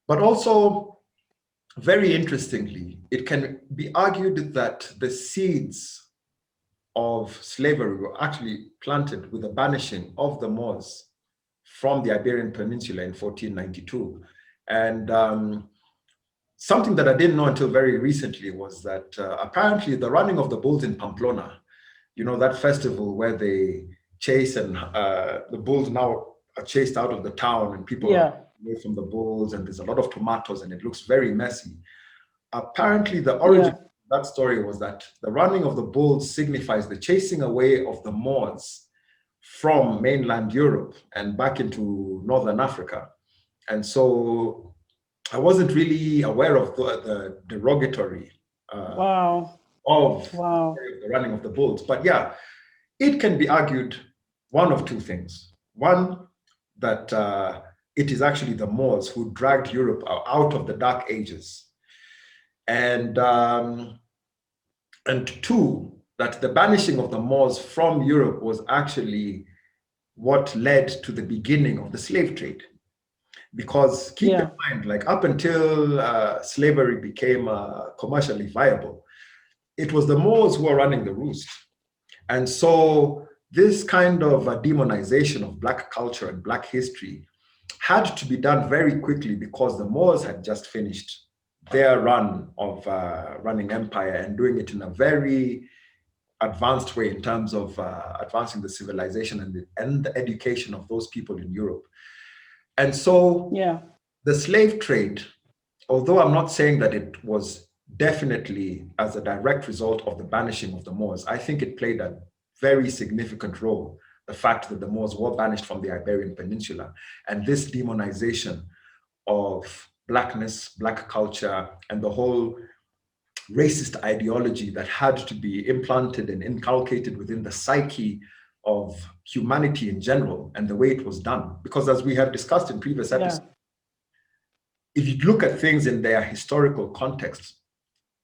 But also, very interestingly, it can be argued that the seeds of slavery were actually planted with the banishing of the Moors from the Iberian Peninsula in 1492. And something that I didn't know until very recently was that apparently the running of the bulls in Pamplona, that festival where they chase and the bulls now are chased out of the town and people are away from the bulls, and there's a lot of tomatoes and it looks very messy. Apparently the origin of that story was that the running of the bulls signifies the chasing away of the Moors from mainland Europe and back into Northern Africa. And so I wasn't really aware of the derogatory of the running of the bulls. But yeah, it can be argued one of two things. One, that it is actually the Moors who dragged Europe out of the Dark Ages. And two, that the banishing of the Moors from Europe was actually what led to the beginning of the slave trade. Because keep in mind, like up until slavery became commercially viable, it was the Moors who were running the roost. And so this kind of demonization of Black culture and Black history had to be done very quickly because the Moors had just finished their run of running empire and doing it in a very advanced way in terms of advancing the civilization and the education of those people in Europe. And so the slave trade, although I'm not saying that it was definitely as a direct result of the banishing of the Moors, I think it played a very significant role, the fact that the Moors were banished from the Iberian Peninsula, and this demonization of Blackness, Black culture, and the whole racist ideology that had to be implanted and inculcated within the psyche of humanity in general, and the way it was done. Because as we have discussed in previous episodes, if you look at things in their historical context,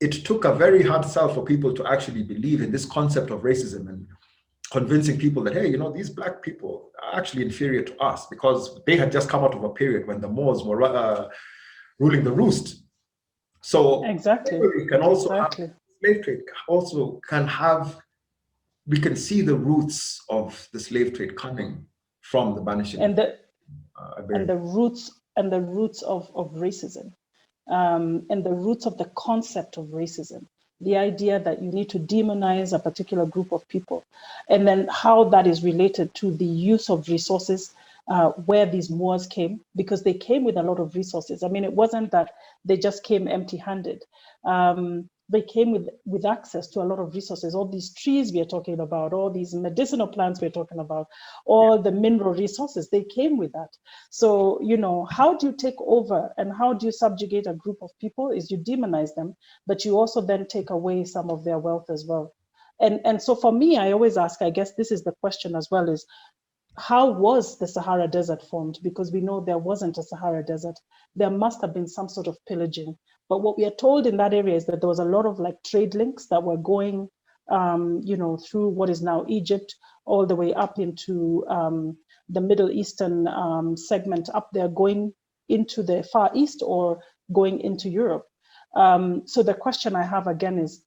it took a very hard sell for people to actually believe in this concept of racism and convincing people that, hey, you know, these black people are actually inferior to us, because they had just come out of a period when the Moors were ruling the roost. So exactly, we can also have slave trade also can have, we can see the roots of the slave trade coming from the banishing and the roots of racism, and the roots of the concept of racism, the idea that you need to demonize a particular group of people, and then how that is related to the use of resources, where these Moors came, because they came with a lot of resources. I mean, it wasn't that they just came empty-handed. They came with access to a lot of resources, all these trees we are talking about, all these medicinal plants we're talking about, all the mineral resources, they came with that. So, you know, how do you take over and how do you subjugate a group of people is you demonize them, but you also then take away some of their wealth as well. And so for me, I always ask, I guess this is the question as well, is how was the Sahara Desert formed? Because we know there wasn't a Sahara Desert. There must have been some sort of pillaging. But what we are told in that area is that there was a lot of like trade links that were going, you know, through what is now Egypt, all the way up into the Middle Eastern segment up there, going into the Far East or going into Europe. So the question I have again is,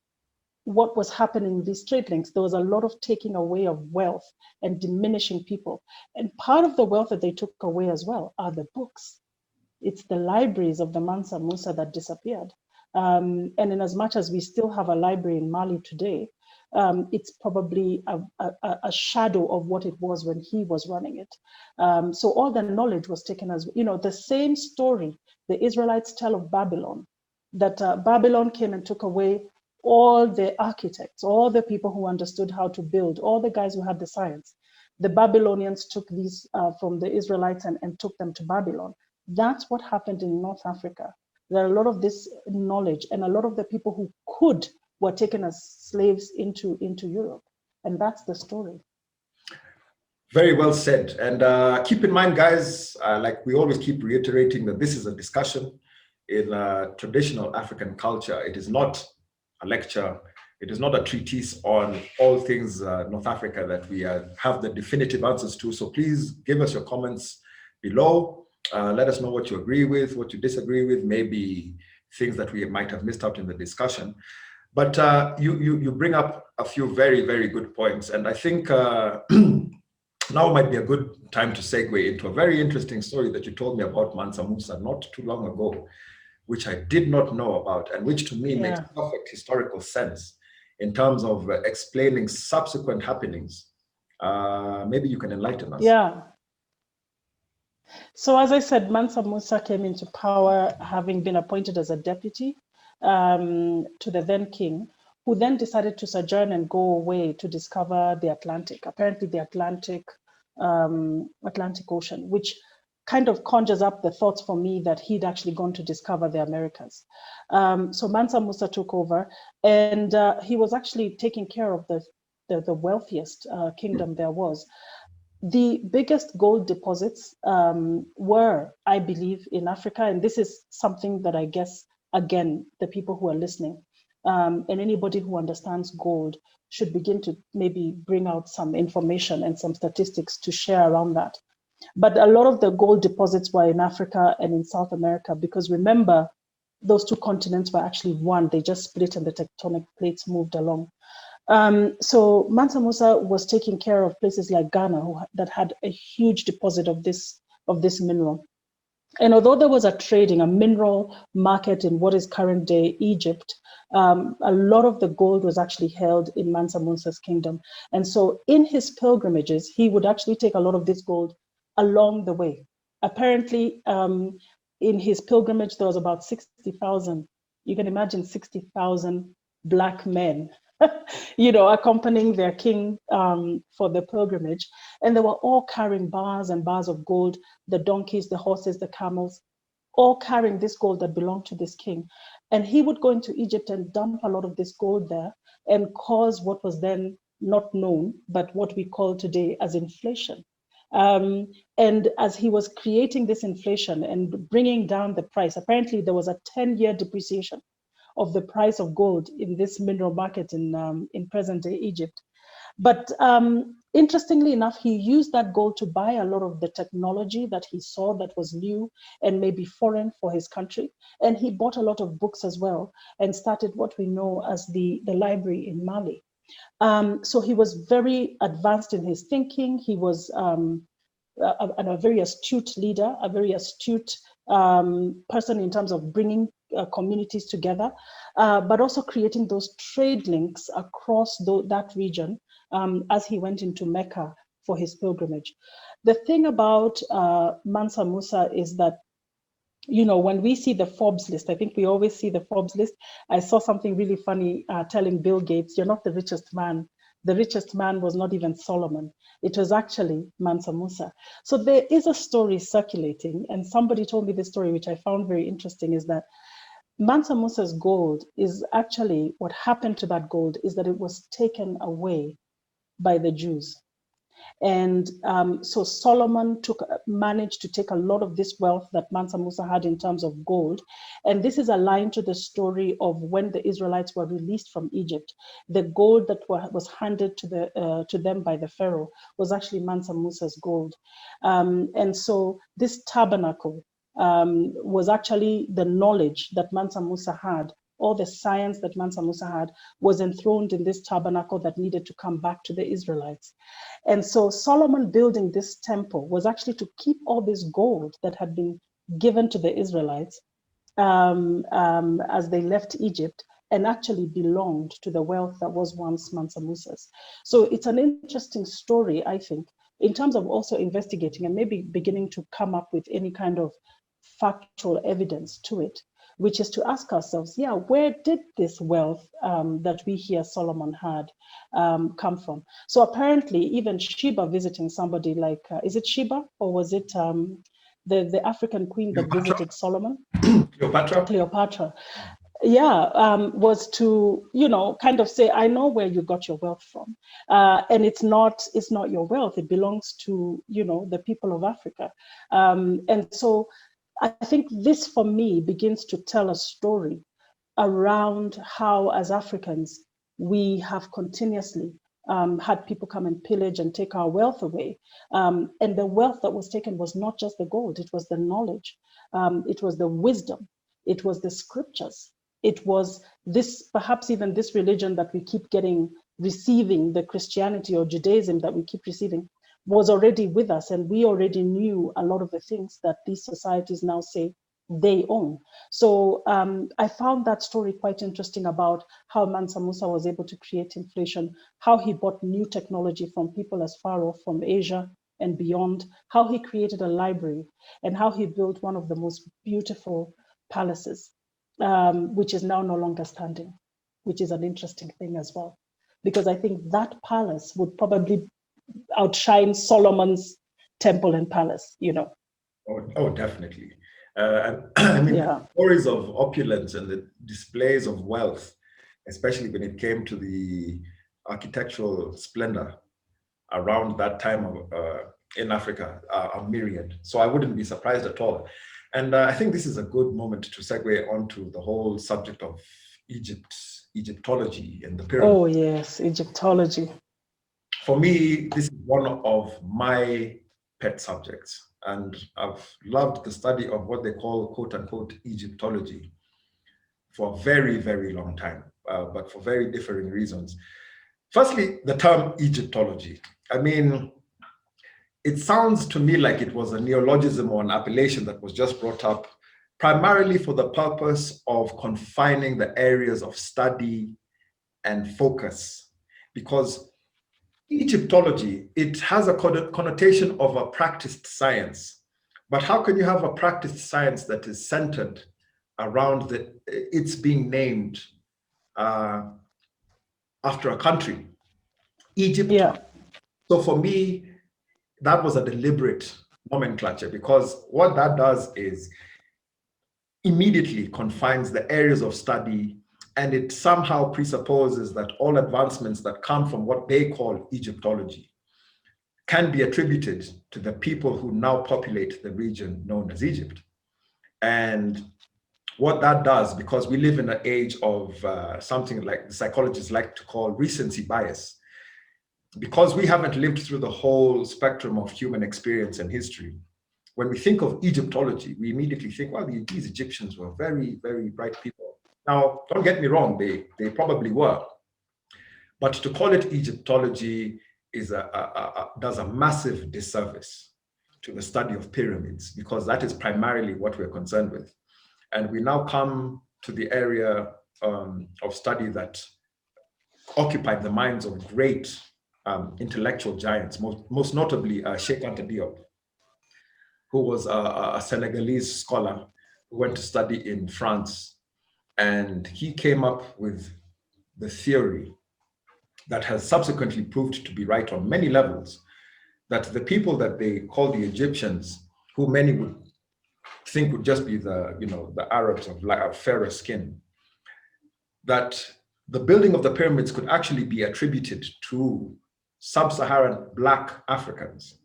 what was happening in these trade links? There was a lot of taking away of wealth and diminishing people. And part of the wealth that they took away as well are the books. It's the libraries of the Mansa Musa that disappeared. And in as much as we still have a library in Mali today, it's probably a shadow of what it was when he was running it. So all the knowledge was taken as, you know, the same story the Israelites tell of Babylon, that Babylon came and took away all the architects, all the people who understood how to build, all the guys who had the science. The Babylonians took these from the Israelites and took them to Babylon. That's what happened in North Africa. There are a lot of this knowledge, and a lot of the people who could were taken as slaves into Europe. And that's the story. Very well said. And keep in mind, guys, like we always keep reiterating, that this is a discussion in traditional African culture. It is not a lecture. It is not a treatise on all things North Africa that we have the definitive answers to. So please give us your comments below. Let us know what you agree with, what you disagree with, maybe things that we might have missed out in the discussion. But you bring up a few very, very good points. And I think now might be a good time to segue into a very interesting story that you told me about Mansa Musa not too long ago, which I did not know about, and which to me makes perfect historical sense in terms of explaining subsequent happenings. Maybe you can enlighten us. Yeah. So as I said, Mansa Musa came into power having been appointed as a deputy to the then king, who then decided to sojourn and go away to discover the Atlantic, apparently the Atlantic Ocean, which kind of conjures up the thoughts for me that he'd actually gone to discover the Americas. So Mansa Musa took over, and he was actually taking care of the wealthiest kingdom there was. The biggest gold deposits were, I believe, in Africa, and this is something that I guess, again, the people who are listening and anybody who understands gold should begin to maybe bring out some information and some statistics to share around that. But a lot of the gold deposits were in Africa and in South America, because remember, those two continents were actually one. They just split and the tectonic plates moved along. So Mansa Musa was taking care of places like Ghana that had a huge deposit of this mineral. And although there was a mineral market in what is current day Egypt, a lot of the gold was actually held in Mansa Musa's kingdom. And so in his pilgrimages, he would actually take a lot of this gold along the way. Apparently, in his pilgrimage, there was about 60,000. You can imagine 60,000 Black men accompanying their king for the pilgrimage. And they were all carrying bars and bars of gold, the donkeys, the horses, the camels. all carrying this gold that belonged to this king. And he would go into Egypt and dump a lot of this gold there and cause what was then not known, but what we call today as inflation. And as he was creating this inflation and bringing down the price, apparently there was a 10-year depreciation of the price of gold in this mineral market in present-day Egypt. But interestingly enough, he used that gold to buy a lot of the technology that he saw that was new and maybe foreign for his country. And he bought a lot of books as well and started what we know as the library in Mali. So he was very advanced in his thinking. He was a very astute leader, a very astute person in terms of bringing communities together, but also creating those trade links across that region as he went into Mecca for his pilgrimage. The thing about Mansa Musa is that, when we see the Forbes list, I think we always see the Forbes list. I saw something really funny telling Bill Gates, you're not the richest man. The richest man was not even Solomon. It was actually Mansa Musa. So there is a story circulating, and somebody told me this story, which I found very interesting, is that Mansa Musa's gold is actually, what happened to that gold is that it was taken away by the Jews. And so Solomon managed to take a lot of this wealth that Mansa Musa had in terms of gold. And this is aligned to the story of when the Israelites were released from Egypt. The gold that was handed to them by the Pharaoh was actually Mansa Musa's gold. And so this tabernacle was actually the knowledge that Mansa Musa had. All the science that Mansa Musa had was enthroned in this tabernacle that needed to come back to the Israelites. And so Solomon building this temple was actually to keep all this gold that had been given to the Israelites as they left Egypt, and actually belonged to the wealth that was once Mansa Musa's. So it's an interesting story, I think, in terms of also investigating and maybe beginning to come up with any kind of factual evidence to it, which is to ask ourselves, where did this wealth that we hear Solomon had come from? So apparently even Sheba visiting somebody like, is it Sheba or was it the African queen that visited Solomon? Cleopatra. Was to, kind of say, I know where you got your wealth from. And it's not your wealth, it belongs to, the people of Africa. And so I think this, for me, begins to tell a story around how, as Africans, we have continuously had people come and pillage and take our wealth away. And the wealth that was taken was not just the gold, it was the knowledge, it was the wisdom, it was the scriptures, it was this, perhaps even this religion that we keep receiving, the Christianity or Judaism that we keep receiving, was already with us, and we already knew a lot of the things that these societies now say they own. So I found that story quite interesting about how Mansa Musa was able to create inflation, how he bought new technology from people as far off from Asia and beyond, how he created a library, and how he built one of the most beautiful palaces, which is now no longer standing, which is an interesting thing as well. Because I think that palace would probably outshine Solomon's temple and palace, Oh, definitely. I mean, stories of opulence and the displays of wealth, especially when it came to the architectural splendor around that time in Africa, are myriad. So I wouldn't be surprised at all. And I think this is a good moment to segue onto the whole subject of Egyptology and the pyramids. Oh yes, Egyptology. For me, this is one of my pet subjects, and I've loved the study of what they call, quote unquote, Egyptology for a very, very long time, but for very differing reasons. Firstly, the term Egyptology. I mean, it sounds to me like it was a neologism or an appellation that was just brought up primarily for the purpose of confining the areas of study and focus, because Egyptology, it has a connotation of a practiced science. But how can you have a practiced science that is centered around it's being named after a country, Egypt? Yeah. So for me, that was a deliberate nomenclature, because what that does is immediately confines the areas of study, and it somehow presupposes that all advancements that come from what they call Egyptology can be attributed to the people who now populate the region known as Egypt. And what that does, because we live in an age of something like the psychologists like to call recency bias, because we haven't lived through the whole spectrum of human experience and history, when we think of Egyptology, we immediately think, well, these Egyptians were very, very bright people. Now, don't get me wrong, they probably were. But to call it Egyptology does a massive disservice to the study of pyramids, because that is primarily what we're concerned with. And we now come to the area of study that occupied the minds of great intellectual giants, most notably Sheikh Anta Diop, who was a Senegalese scholar who went to study in France. And he came up with the theory that has subsequently proved to be right on many levels, that the people that they call the Egyptians, who many would think would just be the Arabs of fairer skin, that the building of the pyramids could actually be attributed to sub-Saharan Black Africans.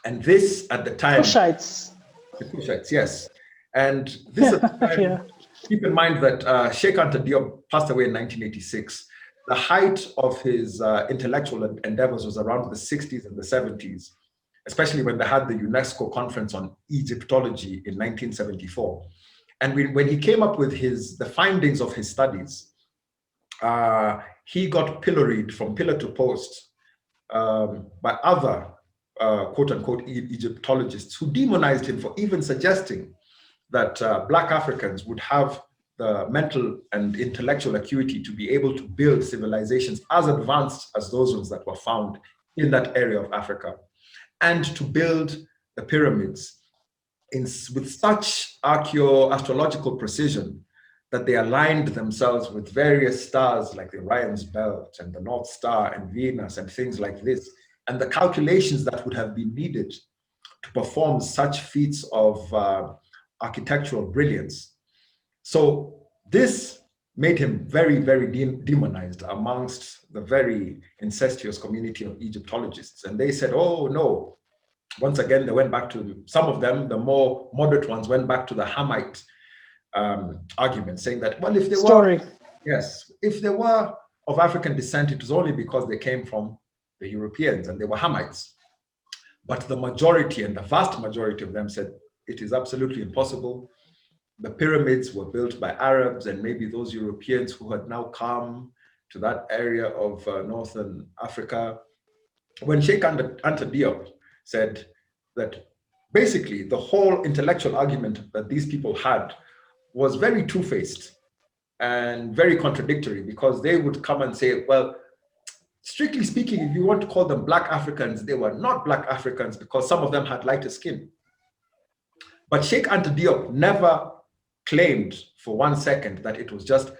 And this at the time— Kushites. The Kushites, yes. And this at the time, Yeah. keep in mind that Sheikh Anta Diop passed away in 1986. The height of his intellectual endeavors was around the 60s and the 70s, especially when they had the UNESCO conference on Egyptology in 1974. And when he came up with the findings of his studies, he got pilloried from pillar to post by other quote unquote Egyptologists who demonized him for even suggesting that Black Africans would have the mental and intellectual acuity to be able to build civilizations as advanced as those ones that were found in that area of Africa, and to build the pyramids with such archaeoastrological precision that they aligned themselves with various stars like the Orion's belt and the North Star and Venus and things like this, and the calculations that would have been needed to perform such feats of architectural brilliance. So this made him very, very demonized amongst the very incestuous community of Egyptologists. And they said, oh no. Once again, they went back to, some of them, the more moderate ones, went back to the Hamite argument, saying that, well, if they were, yes, if they were of African descent, it was only because they came from the Europeans and they were Hamites. But the majority, and the vast majority of them, said it is absolutely impossible. The pyramids were built by Arabs and maybe those Europeans who had now come to that area of Northern Africa. When Sheikh Anta Diop said that basically the whole intellectual argument that these people had was very two-faced and very contradictory, because they would come and say, well, strictly speaking, if you want to call them Black Africans, they were not Black Africans because some of them had lighter skin. But Sheikh Anta Diop never claimed for 1 second that it was just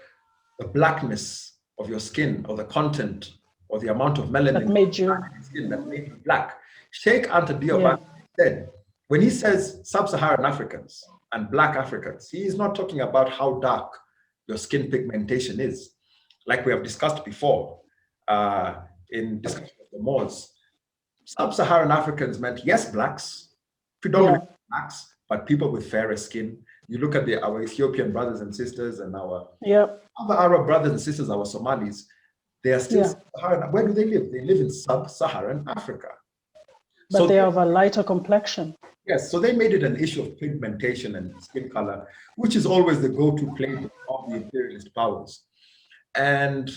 the blackness of your skin or the content or the amount of melanin that made you black. Sheikh Anta Diop said, when he says sub-Saharan Africans and Black Africans, he is not talking about how dark your skin pigmentation is. Like we have discussed before in discussion of the Moors, sub-Saharan Africans meant, yes, blacks, predominantly blacks, but people with fairer skin. You look at our Ethiopian brothers and sisters and our other Arab brothers and sisters, our Somalis, they are still Sub-Saharan. Where do they live? They live in sub-Saharan Africa. But so they have a lighter complexion. Yes, so they made it an issue of pigmentation and skin color, which is always the go-to playbook of the imperialist powers. And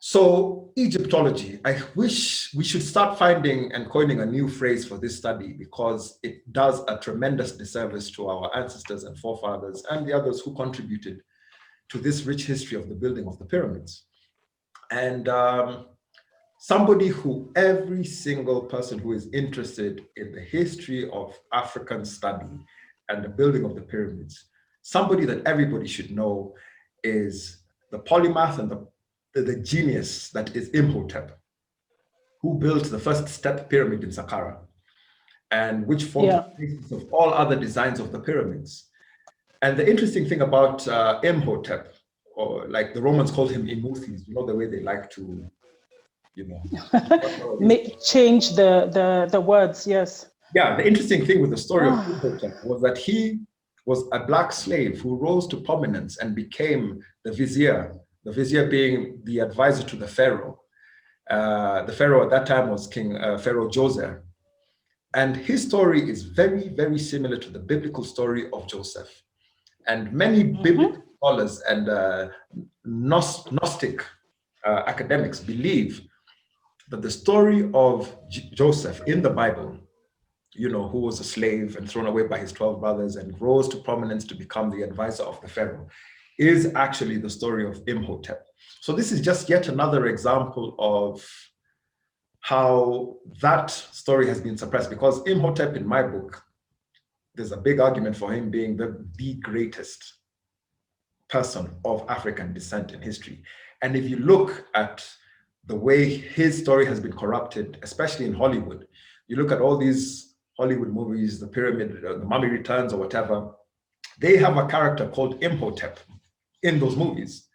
so Egyptology, I wish we should start finding and coining a new phrase for this study, because it does a tremendous disservice to our ancestors and forefathers and the others who contributed to this rich history of the building of the pyramids. And every single person who is interested in the history of African study and the building of the pyramids, somebody that everybody should know is the polymath and the genius that is Imhotep, who built the first step pyramid in Saqqara, and which formed the basis of all other designs of the pyramids. And the interesting thing about Imhotep, or like the Romans called him Imuthis, you know, the way they like to, you know, change the words, yes. Yeah, the interesting thing with the story of Imhotep was that he was a black slave who rose to prominence and became the vizier being the advisor to the pharaoh. The pharaoh at that time was King Pharaoh Joseph. And his story is very, very similar to the biblical story of Joseph. And many biblical scholars and Gnostic academics believe that the story of Joseph in the Bible, you know, who was a slave and thrown away by his 12 brothers and rose to prominence to become the advisor of the Pharaoh, is actually the story of Imhotep. So this is just yet another example of how that story has been suppressed, because Imhotep, in my book, there's a big argument for him being the greatest person of African descent in history. And if you look at the way his story has been corrupted, especially in Hollywood, you look at all these Hollywood movies, The Pyramid, The Mummy Returns, or whatever, they have a character called Imhotep in those movies,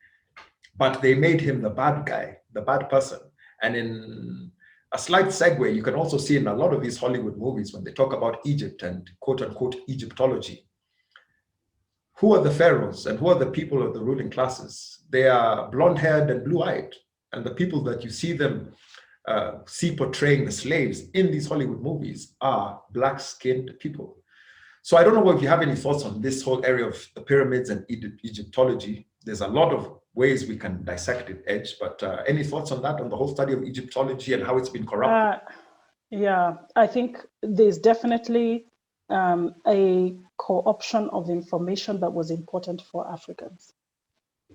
but they made him the bad guy, the bad person. And in a slight segue, you can also see in a lot of these Hollywood movies when they talk about Egypt and quote unquote Egyptology, who are the pharaohs and who are the people of the ruling classes? They are blonde-haired and blue-eyed. And the people that you see them see portraying the slaves in these Hollywood movies are black-skinned people. So I don't know if you have any thoughts on this whole area of the pyramids and Egyptology. There's a lot of ways we can dissect it, Edge, but any thoughts on that, on the whole study of Egyptology and how it's been corrupted? Yeah, I think there's definitely a co-option of information that was important for Africans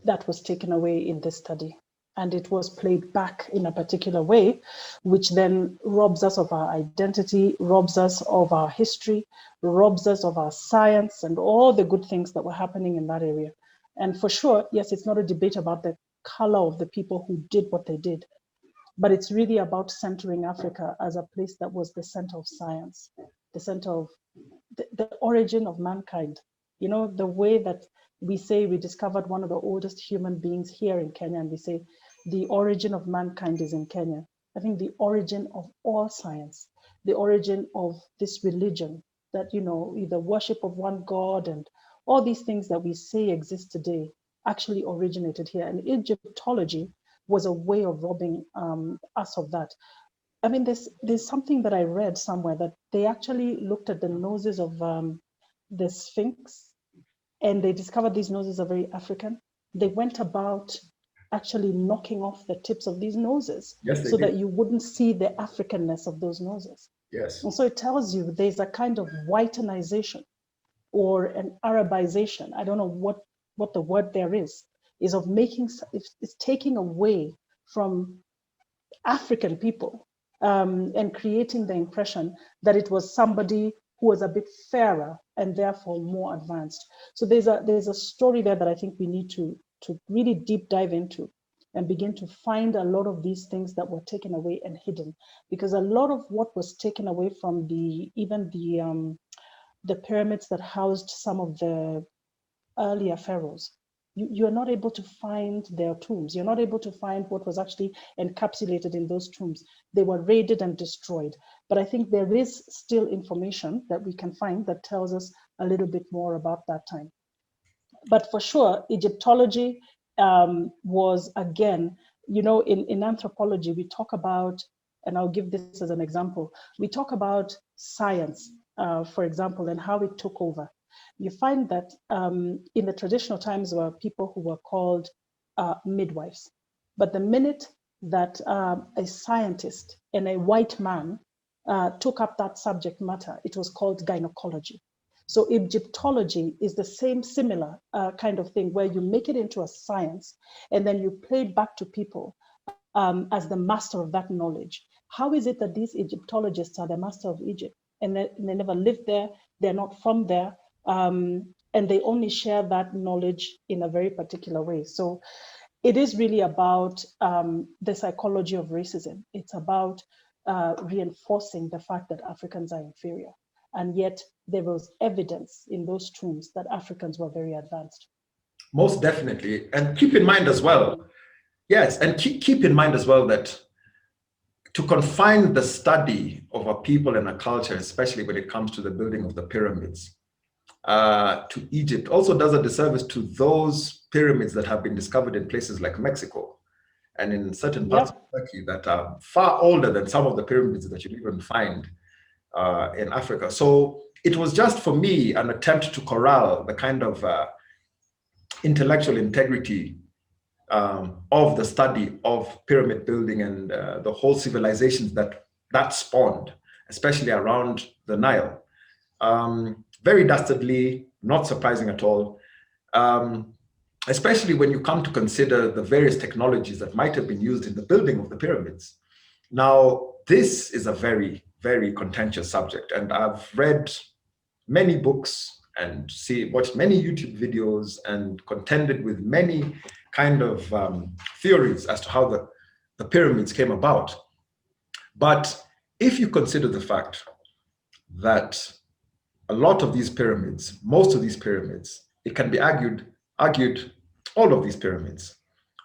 that was taken away in this study. And it was played back in a particular way, which then robs us of our identity, robs us of our history, robs us of our science and all the good things that were happening in that area. And for sure, yes, it's not a debate about the color of the people who did what they did, but it's really about centering Africa as a place that was the center of science, the center of the origin of mankind. You know, the way that we say we discovered one of the oldest human beings here in Kenya, and we say the origin of mankind is in Kenya. I think the origin of all science, the origin of this religion that, you know, the worship of one God and all these things that we say exist today actually originated here. And Egyptology was a way of robbing us of that. I mean, there's something that I read somewhere that they actually looked at the noses of the Sphinx, and they discovered these noses are very African. They went about actually knocking off the tips of these noses, Yes, so that you wouldn't see the Africanness of those noses. Yes. And so it tells you there's a kind of whitenization or an Arabization. I don't know what the word there is of making, it's taking away from African people and creating the impression that it was somebody who was a bit fairer and therefore more advanced. So there's a story there that I think we need to really deep dive into and begin to find a lot of these things that were taken away and hidden, because a lot of what was taken away from even the pyramids that housed some of the earlier pharaohs, you're not able to find their tombs. You're not able to find what was actually encapsulated in those tombs. They were raided and destroyed. But I think there is still information that we can find that tells us a little bit more about that time. But for sure, Egyptology was, again, you know, in anthropology, we talk about, and I'll give this as an example, we talk about science, for example, and how it took over. You find that in the traditional times were people who were called midwives. But the minute that a scientist and a white man took up that subject matter, it was called gynecology. So Egyptology is the same similar kind of thing where you make it into a science and then you play it back to people as the master of that knowledge. How is it that these Egyptologists are the master of Egypt and they never lived there, they're not from there, and they only share that knowledge in a very particular way? So it is really about the psychology of racism. It's about reinforcing the fact that Africans are inferior. and yet there was evidence in those tombs that Africans were very advanced. Most definitely. And keep in mind as well, yes, and keep in mind as well that to confine the study of a people and a culture, especially when it comes to the building of the pyramids, to Egypt, also does a disservice to those pyramids that have been discovered in places like Mexico and in certain parts of Turkey that are far older than some of the pyramids that you even find in Africa. So it was just, for me, an attempt to corral the kind of intellectual integrity of the study of pyramid building and the whole civilizations that spawned, especially around the Nile. Very dastardly, not surprising at all, especially when you come to consider the various technologies that might have been used in the building of the pyramids. Now, this is a very, very contentious subject, and I've read many books and watched many YouTube videos and contended with many kind of theories as to how the pyramids came about. But if you consider the fact that a lot of these pyramids, most of these pyramids, it can be argued all of these pyramids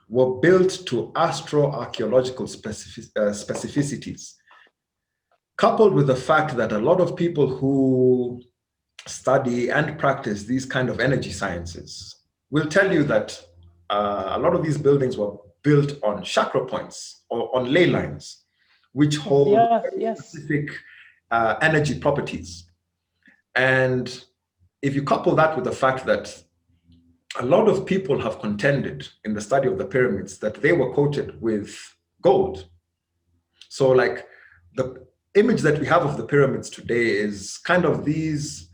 were built to astroarchaeological specificities, coupled with the fact that a lot of people who study and practice these kind of energy sciences will tell you that a lot of these buildings were built on chakra points or on ley lines, which hold specific energy properties. And if you couple that with the fact that a lot of people have contended in the study of the pyramids that they were coated with gold. So like the image that we have of the pyramids today is kind of these,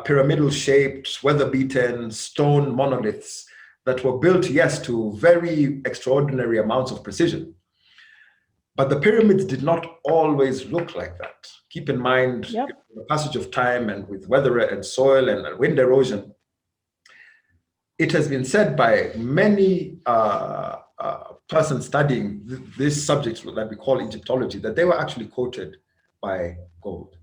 pyramidal shaped, weather-beaten stone monoliths that were built, yes, to very extraordinary amounts of precision. But the pyramids did not always look like that. Keep in mind the passage of time, and with weather and soil and wind erosion, it has been said by many persons studying this subject that we call Egyptology that they were actually coated by gold.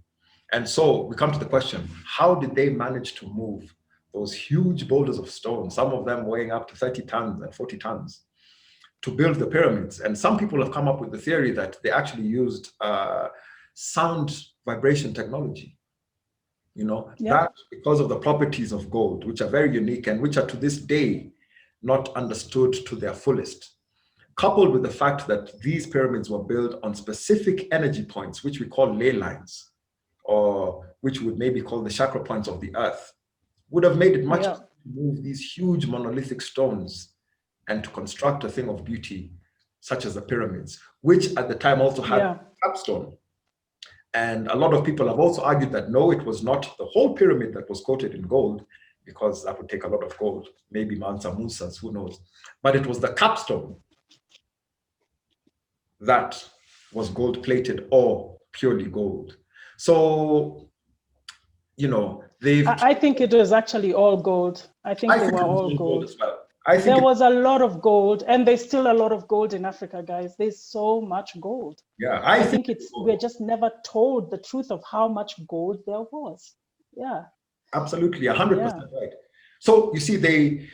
And so we come to the question, how did they manage to move those huge boulders of stone, some of them weighing up to 30 tons and 40 tons, to build the pyramids? And some people have come up with the theory that they actually used sound vibration technology. That because of the properties of gold, which are very unique and which are to this day not understood to their fullest, coupled with the fact that these pyramids were built on specific energy points, which we call ley lines, or which would maybe call the chakra points of the earth, would have made it much easier to move these huge monolithic stones and to construct a thing of beauty, such as the pyramids, which at the time also had capstone. And a lot of people have also argued that no, it was not the whole pyramid that was coated in gold, because that would take a lot of gold, maybe Mansa Musa's, who knows. But it was the capstone that was gold plated or purely gold. So, I think it was actually all gold. I think they were all gold as well. There was a lot of gold, and there's still a lot of gold in Africa, guys. There's so much gold. Yeah, I think we're just never told the truth of how much gold there was. Yeah. Absolutely, 100% right. So you see,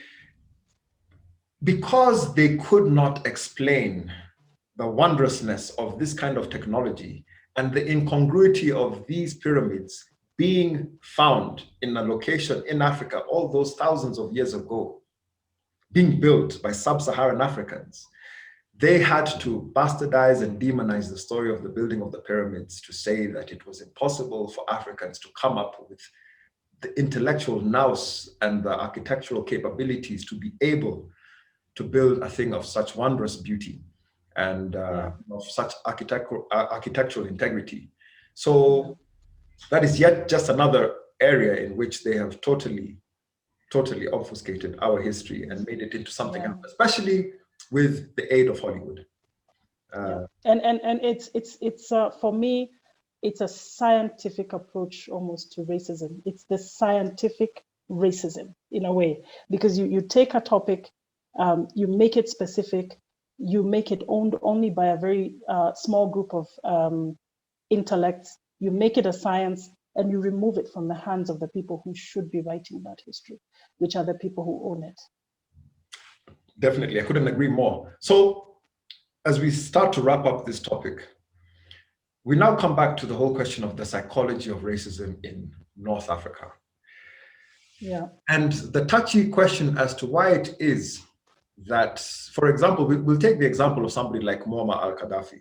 because they could not explain the wondrousness of this kind of technology and the incongruity of these pyramids being found in a location in Africa all those thousands of years ago, being built by sub-Saharan Africans, they had to bastardize and demonize the story of the building of the pyramids to say that it was impossible for Africans to come up with the intellectual nous and the architectural capabilities to be able to build a thing of such wondrous beauty and of such architectural integrity. So that is yet just another area in which they have totally obfuscated our history and made it into something else, especially with the aid of Hollywood. And it's for me, it's a scientific approach almost to racism. It's the scientific racism in a way, because you take a topic, you make it specific, you make it owned only by a very small group of intellects, you make it a science, and you remove it from the hands of the people who should be writing that history, which are the people who own it. Definitely, I couldn't agree more. So as we start to wrap up this topic, we now come back to the whole question of the psychology of racism in North Africa. Yeah. And the touchy question as to why it is that, for example, we'll take the example of somebody like Muammar al-Gaddafi,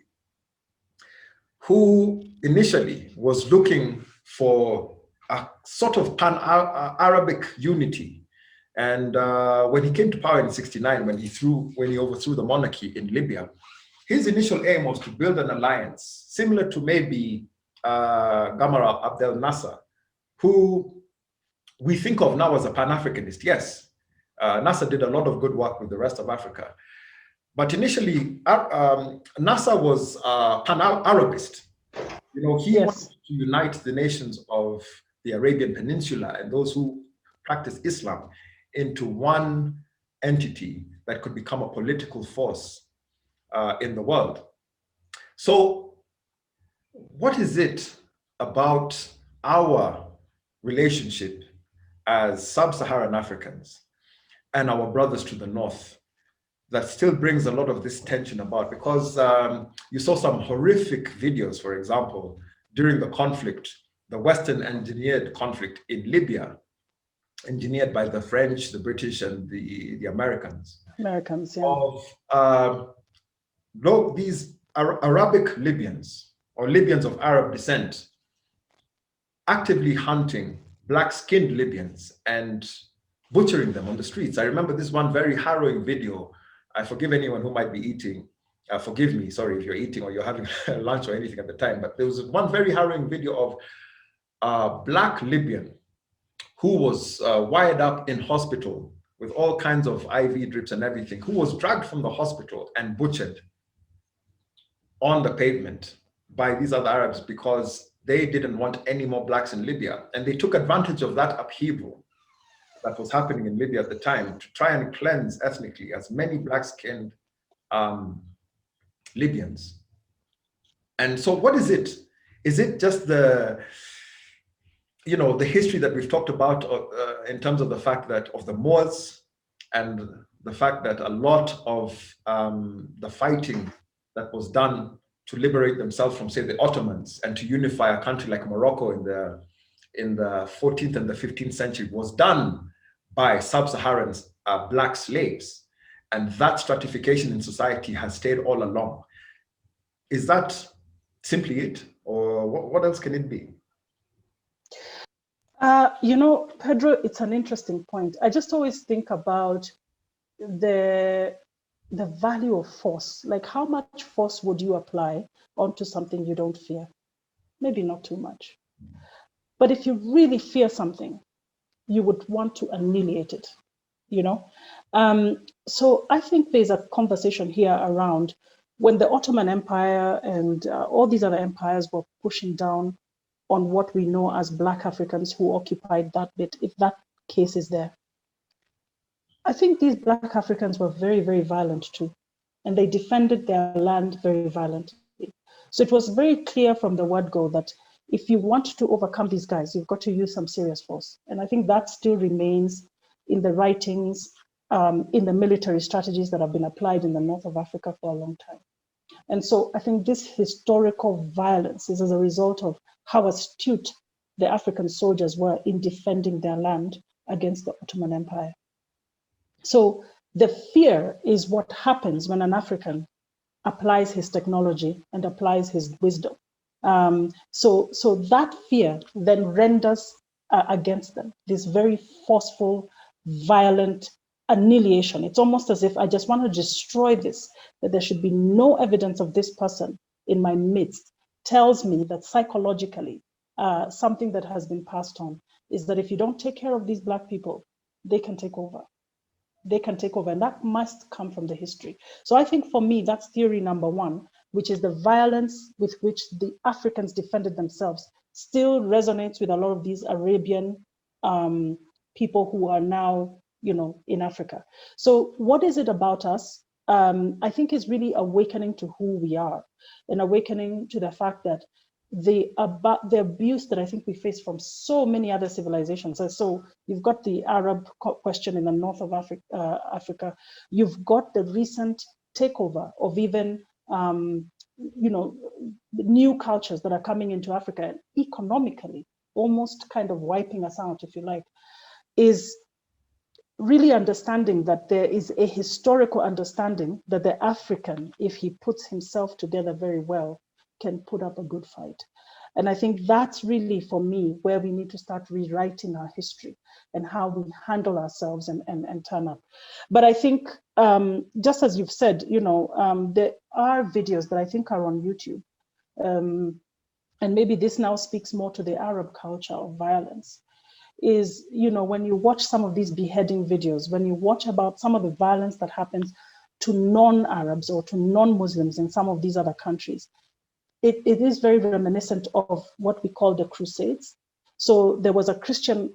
who initially was looking for a sort of pan-Arabic unity. And when he came to power in '69, when he overthrew the monarchy in Libya, his initial aim was to build an alliance similar to maybe Gamal Abdel Nasser, who we think of now as a Pan-Africanist. Yes, Nasser did a lot of good work with the rest of Africa. But initially, Nasser was Pan-Arabist. You know, he wanted to unite the nations of the Arabian Peninsula and those who practice Islam into one entity that could become a political force in the world. So what is it about our relationship as sub-Saharan Africans and our brothers to the north that still brings a lot of this tension about? Because you saw some horrific videos, for example, during the conflict, the Western engineered conflict in Libya, engineered by the French, the British, and the Americans. Americans, yeah. Of these Arabic Libyans, or Libyans of Arab descent, actively hunting black-skinned Libyans and butchering them on the streets. I remember this one very harrowing video. I forgive anyone who might be eating. Forgive me, sorry, if you're eating or you're having lunch or anything at the time, but there was one very harrowing video of a black Libyan who was wired up in hospital with all kinds of IV drips and everything, who was dragged from the hospital and butchered on the pavement by these other Arabs because they didn't want any more blacks in Libya. And they took advantage of that upheaval that was happening in Libya at the time to try and cleanse ethnically as many black-skinned Libyans. And so what is it? Is it just the history that we've talked about in terms of the fact that of the Moors and the fact that a lot of the fighting that was done to liberate themselves from, say, the Ottomans and to unify a country like Morocco in the 14th and the 15th century was done by sub-Saharan black slaves, and that stratification in society has stayed all along. Is that simply it, or what else can it be? Pedro, it's an interesting point. I just always think about the value of force. Like, how much force would you apply onto something you don't fear? Maybe not too much. But if you really fear something, you would want to annihilate it, So I think there's a conversation here around when the Ottoman Empire and all these other empires were pushing down on what we know as Black Africans who occupied that bit, if that case is there. I think these Black Africans were very, very violent too, and they defended their land very violently. So it was very clear from the word go that if you want to overcome these guys, you've got to use some serious force. And I think that still remains in the writings, in the military strategies that have been applied in the north of Africa for a long time. And so I think this historical violence is as a result of how astute the African soldiers were in defending their land against the Ottoman Empire. So the fear is what happens when an African applies his technology and applies his wisdom. So that fear then renders against them this very forceful, violent annihilation. It's almost as if I just want to destroy this, that there should be no evidence of this person in my midst, tells me that psychologically, something that has been passed on is that if you don't take care of these Black people, they can take over. They can take over, and that must come from the history. So I think for me, that's theory number one, which is the violence with which the Africans defended themselves still resonates with a lot of these Arabian people who are now, in Africa. So what is it about us? I think is really awakening to who we are and awakening to the fact that the abuse that I think we face from so many other civilizations. So you've got the Arab question in the north of Africa. You've got the recent takeover of even new cultures that are coming into Africa, and economically almost kind of wiping us out, if you like, is really understanding that there is a historical understanding that the African, if he puts himself together very well, can put up a good fight. And I think that's really, for me, where we need to start rewriting our history and how we handle ourselves and turn up. But I think, just as you've said, there are videos that I think are on YouTube. And maybe this now speaks more to the Arab culture of violence, is, when you watch some of these beheading videos, when you watch about some of the violence that happens to non-Arabs or to non-Muslims in some of these other countries, it is very reminiscent of what we call the Crusades. So there was a Christian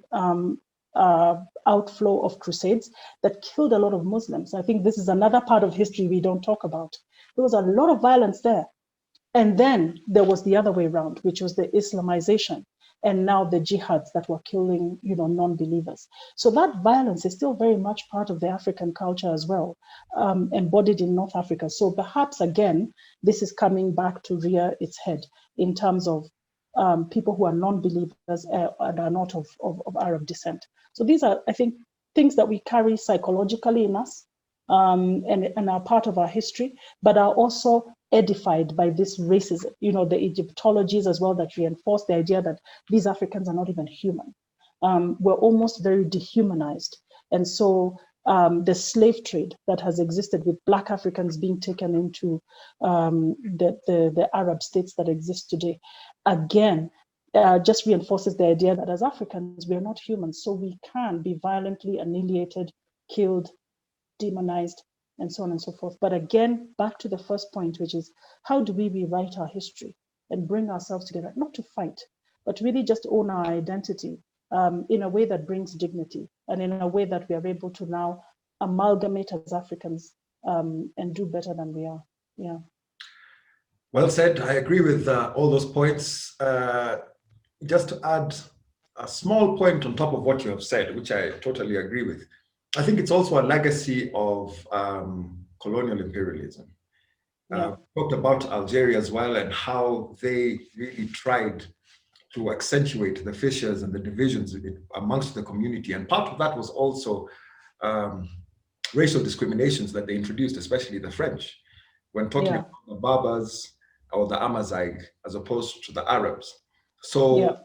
outflow of Crusades that killed a lot of Muslims. I think this is another part of history we don't talk about. There was a lot of violence there. And then there was the other way around, which was the Islamization, and now the jihads that were killing, non-believers. So that violence is still very much part of the African culture as well, embodied in North Africa. So perhaps, again, this is coming back to rear its head in terms of people who are non-believers and are not of Arab descent. So these are, I think, things that we carry psychologically in us, and are part of our history, but are also edified by this racism, the Egyptologies as well, that reinforce the idea that these Africans are not even human. We're almost very dehumanized. And so the slave trade that has existed, with Black Africans being taken into the Arab states that exist today, again, just reinforces the idea that as Africans, we're not humans, so we can be violently annihilated, killed, demonized, and so on and so forth. But again, back to the first point, which is, how do we rewrite our history and bring ourselves together, not to fight, but really just own our identity in a way that brings dignity, and in a way that we are able to now amalgamate as Africans and do better than we are. Yeah. Well said. I agree with all those points. Just to add a small point on top of what you have said, which I totally agree with, I think it's also a legacy of colonial imperialism. Talked about Algeria as well, and how they really tried to accentuate the fissures and the divisions amongst the community. And part of that was also racial discriminations that they introduced, especially the French, when talking about the Berbers or the Amazigh, as opposed to the Arabs. So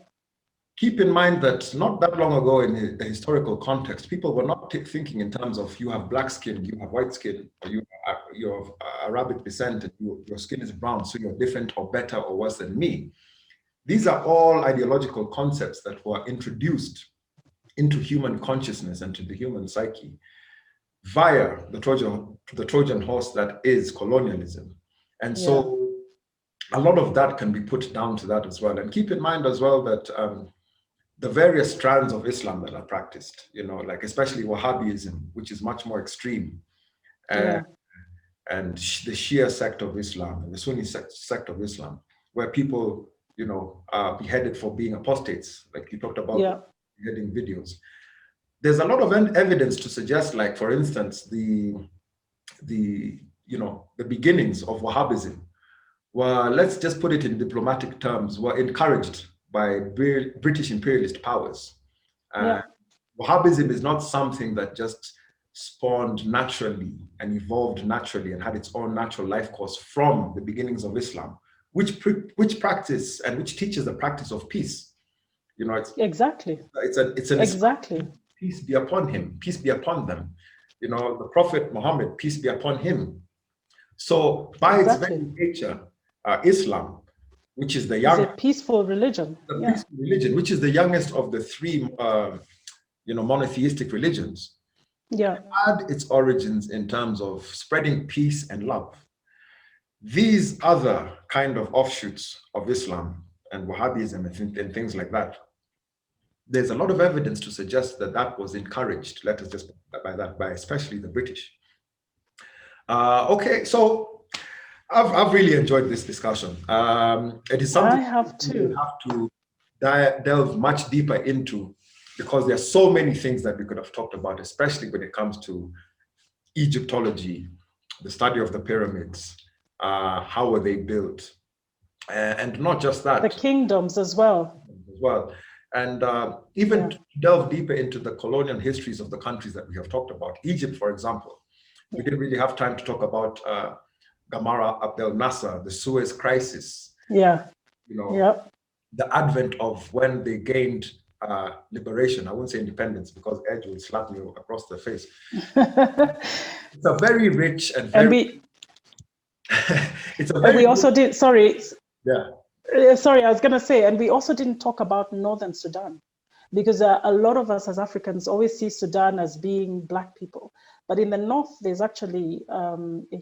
keep in mind that not that long ago, in the historical context, people were not thinking in terms of, you have black skin, you have white skin, or you're of Arabic descent, and your skin is brown, so you're different or better or worse than me. These are all ideological concepts that were introduced into human consciousness and to the human psyche via the Trojan horse that is colonialism. And so a lot of that can be put down to that as well. And keep in mind as well that the various strands of Islam that are practiced, like especially Wahhabism, which is much more extreme, and the Shia sect of Islam and the Sunni sect of Islam, where people, are beheaded for being apostates, like you talked about beheading videos. There's a lot of evidence to suggest, like, for instance, the beginnings of Wahhabism were, let's just put it in diplomatic terms, were encouraged by British imperialist powers. Wahhabism is not something that just spawned naturally and evolved naturally and had its own natural life course from the beginnings of Islam, which practice and which teaches the practice of peace. It's an exactly. Peace be upon him, peace be upon them. The Prophet Muhammad, peace be upon him. So by its very nature, Islam, which is the youngest, it's a peaceful religion. Peaceful religion, which is the youngest of the three, monotheistic religions, had its origins in terms of spreading peace and love. These other kind of offshoots of Islam and Wahhabism and things like that, there's a lot of evidence to suggest that that was encouraged, let us just by especially the British. Okay, so I've really enjoyed this discussion. It is something I have we will too. have to delve much deeper into, because there are so many things that we could have talked about, especially when it comes to Egyptology, the study of the pyramids, how were they built, and not just The that kingdoms as well. as well. And even to delve deeper into the colonial histories of the countries that we have talked about. Egypt, for example, we didn't really have time to talk about Gamal Abdel Nasser, the Suez Crisis, Yeah. you know, Yeah. the advent of when they gained liberation. I won't say independence because Edge will slap me across the face. It's a very rich and very. And we. It's a And very. we also did. Sorry. Yeah. Sorry, I was going to say, and we also didn't talk about Northern Sudan, because a lot of us as Africans always see Sudan as being Black people. But in the north, there's actually a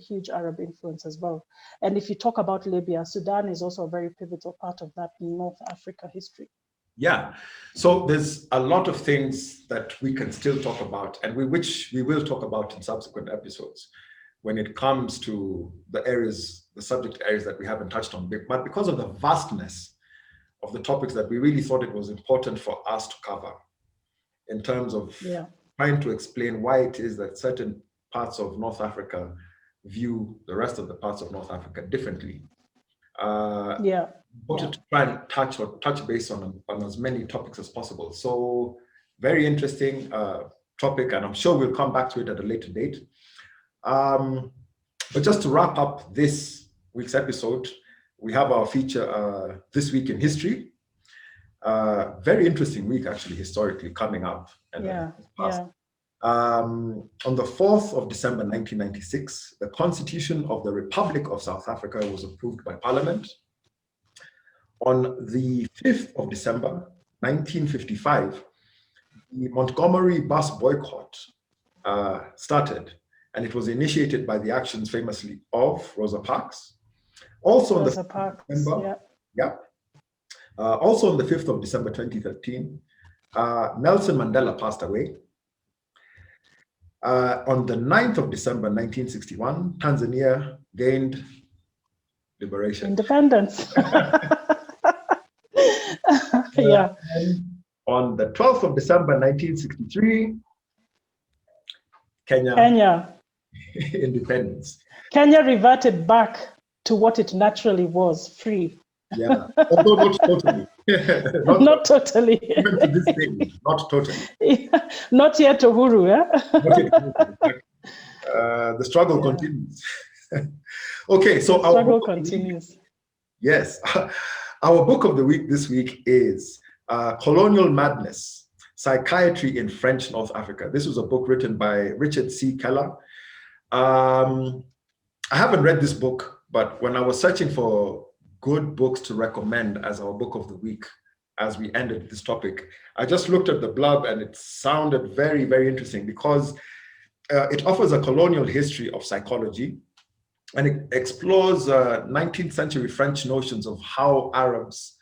huge Arab influence as well. And if you talk about Libya, Sudan is also a very pivotal part of that North Africa history. Yeah. So there's a lot of things that we can still talk about, and which we will talk about in subsequent episodes when it comes to the areas, the subject areas that we haven't touched on. But because of the vastness of the topics that we really thought it was important for us to cover in terms of trying to explain why it is that certain parts of North Africa view the rest of the parts of North Africa differently. Wanted to try and touch base on as many topics as possible. So very interesting topic, and I'm sure we'll come back to it at a later date. But just to wrap up this week's episode, we have our feature, This Week in History. Very interesting week, actually, historically, coming up. And on the 4th of December, 1996, the Constitution of the Republic of South Africa was approved by Parliament. On the 5th of December, 1955, the Montgomery bus boycott started, and it was initiated by the actions famously of Rosa Parks. Also on the 5th of December, also on the 5th of December 2013, Nelson Mandela passed away. On the 9th of December 1961, Tanzania gained liberation. Independence. On the 12th of December 1963, Kenya. Independence. Kenya reverted back to what it naturally was, free. Yeah, although not totally. not totally. Even to this day, not totally. Not yet Uhuru, the struggle continues. Okay, so the struggle continues. Yes. Our book of the week this week is Colonial Madness, Psychiatry in French North Africa. This was a book written by Richard C. Keller. I haven't read this book, but when I was searching for good books to recommend as our book of the week, as we ended this topic, I just looked at the blurb and it sounded very, very interesting because it offers a colonial history of psychology, and it explores 19th century French notions of how Arabs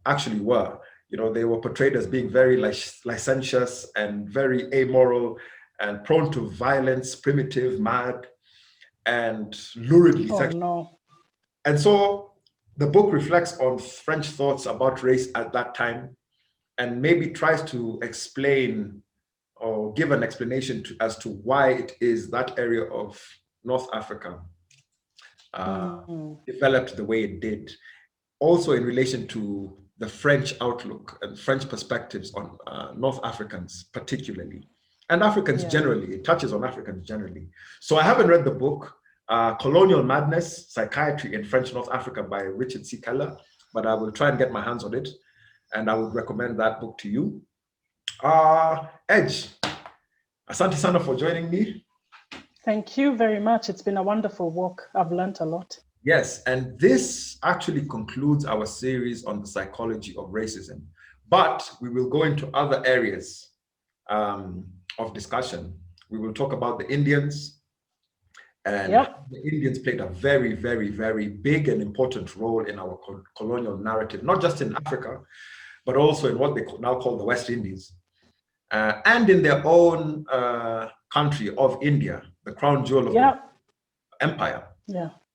actually were. You know, they were portrayed as being very licentious and very amoral and prone to violence, primitive, mad, and luridly sexual. No. And so the book reflects on French thoughts about race at that time, and maybe tries to explain or give an explanation as to why it is that area of North Africa developed the way it did. Also in relation to the French outlook and French perspectives on North Africans particularly, and Africans generally. It touches on Africans generally. So I haven't read the book, Colonial Madness, Psychiatry in French North Africa by Richard C. Keller, but I will try and get my hands on it, and I would recommend that book to you. Edge, asante sana for joining me. Thank you very much. It's been a wonderful walk. I've learned a lot. Yes, and this actually concludes our series on the psychology of racism, but we will go into other areas of discussion. We will talk about the Indians, and the Indians played a very, very, very big and important role in our colonial narrative, not just in Africa, but also in what they now call the West Indies, and in their own country of India, the crown jewel of the empire.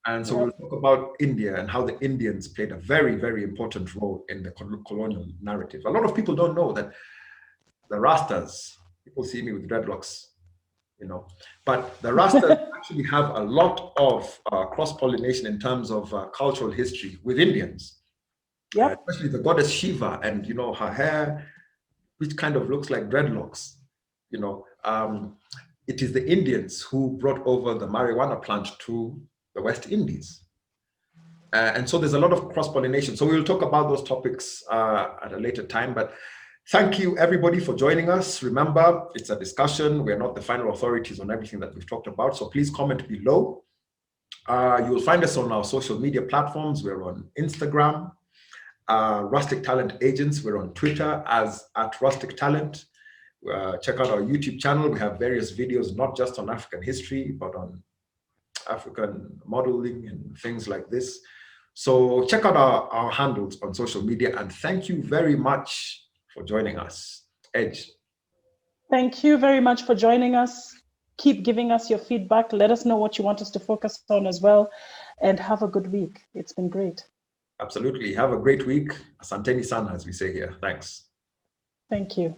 And so we'll talk about India and how the Indians played a very, very important role in the colonial narrative. A lot of people don't know that the Rastas, people see me with dreadlocks, but the Rastas actually have a lot of cross-pollination in terms of cultural history with Indians. Especially the goddess Shiva, and her hair, which kind of looks like dreadlocks. It is the Indians who brought over the marijuana plant to the West Indies. And so there's a lot of cross-pollination. So we'll talk about those topics at a later time. But thank you, everybody, for joining us. Remember, it's a discussion. We're not the final authorities on everything that we've talked about. So please comment below. You'll find us on our social media platforms. We're on Instagram, Rustic Talent Agents. We're on Twitter as @Rustic Talent. Check out our YouTube channel. We have various videos, not just on African history, but on African modeling and things like this. So check out our handles on social media, and thank you very much for joining us. Edge. Thank you very much for joining us. Keep giving us your feedback. Let us know what you want us to focus on as well, and have a good week. It's been great. Absolutely. Have a great week. Asanteni sana, as we say here. Thanks. Thank you.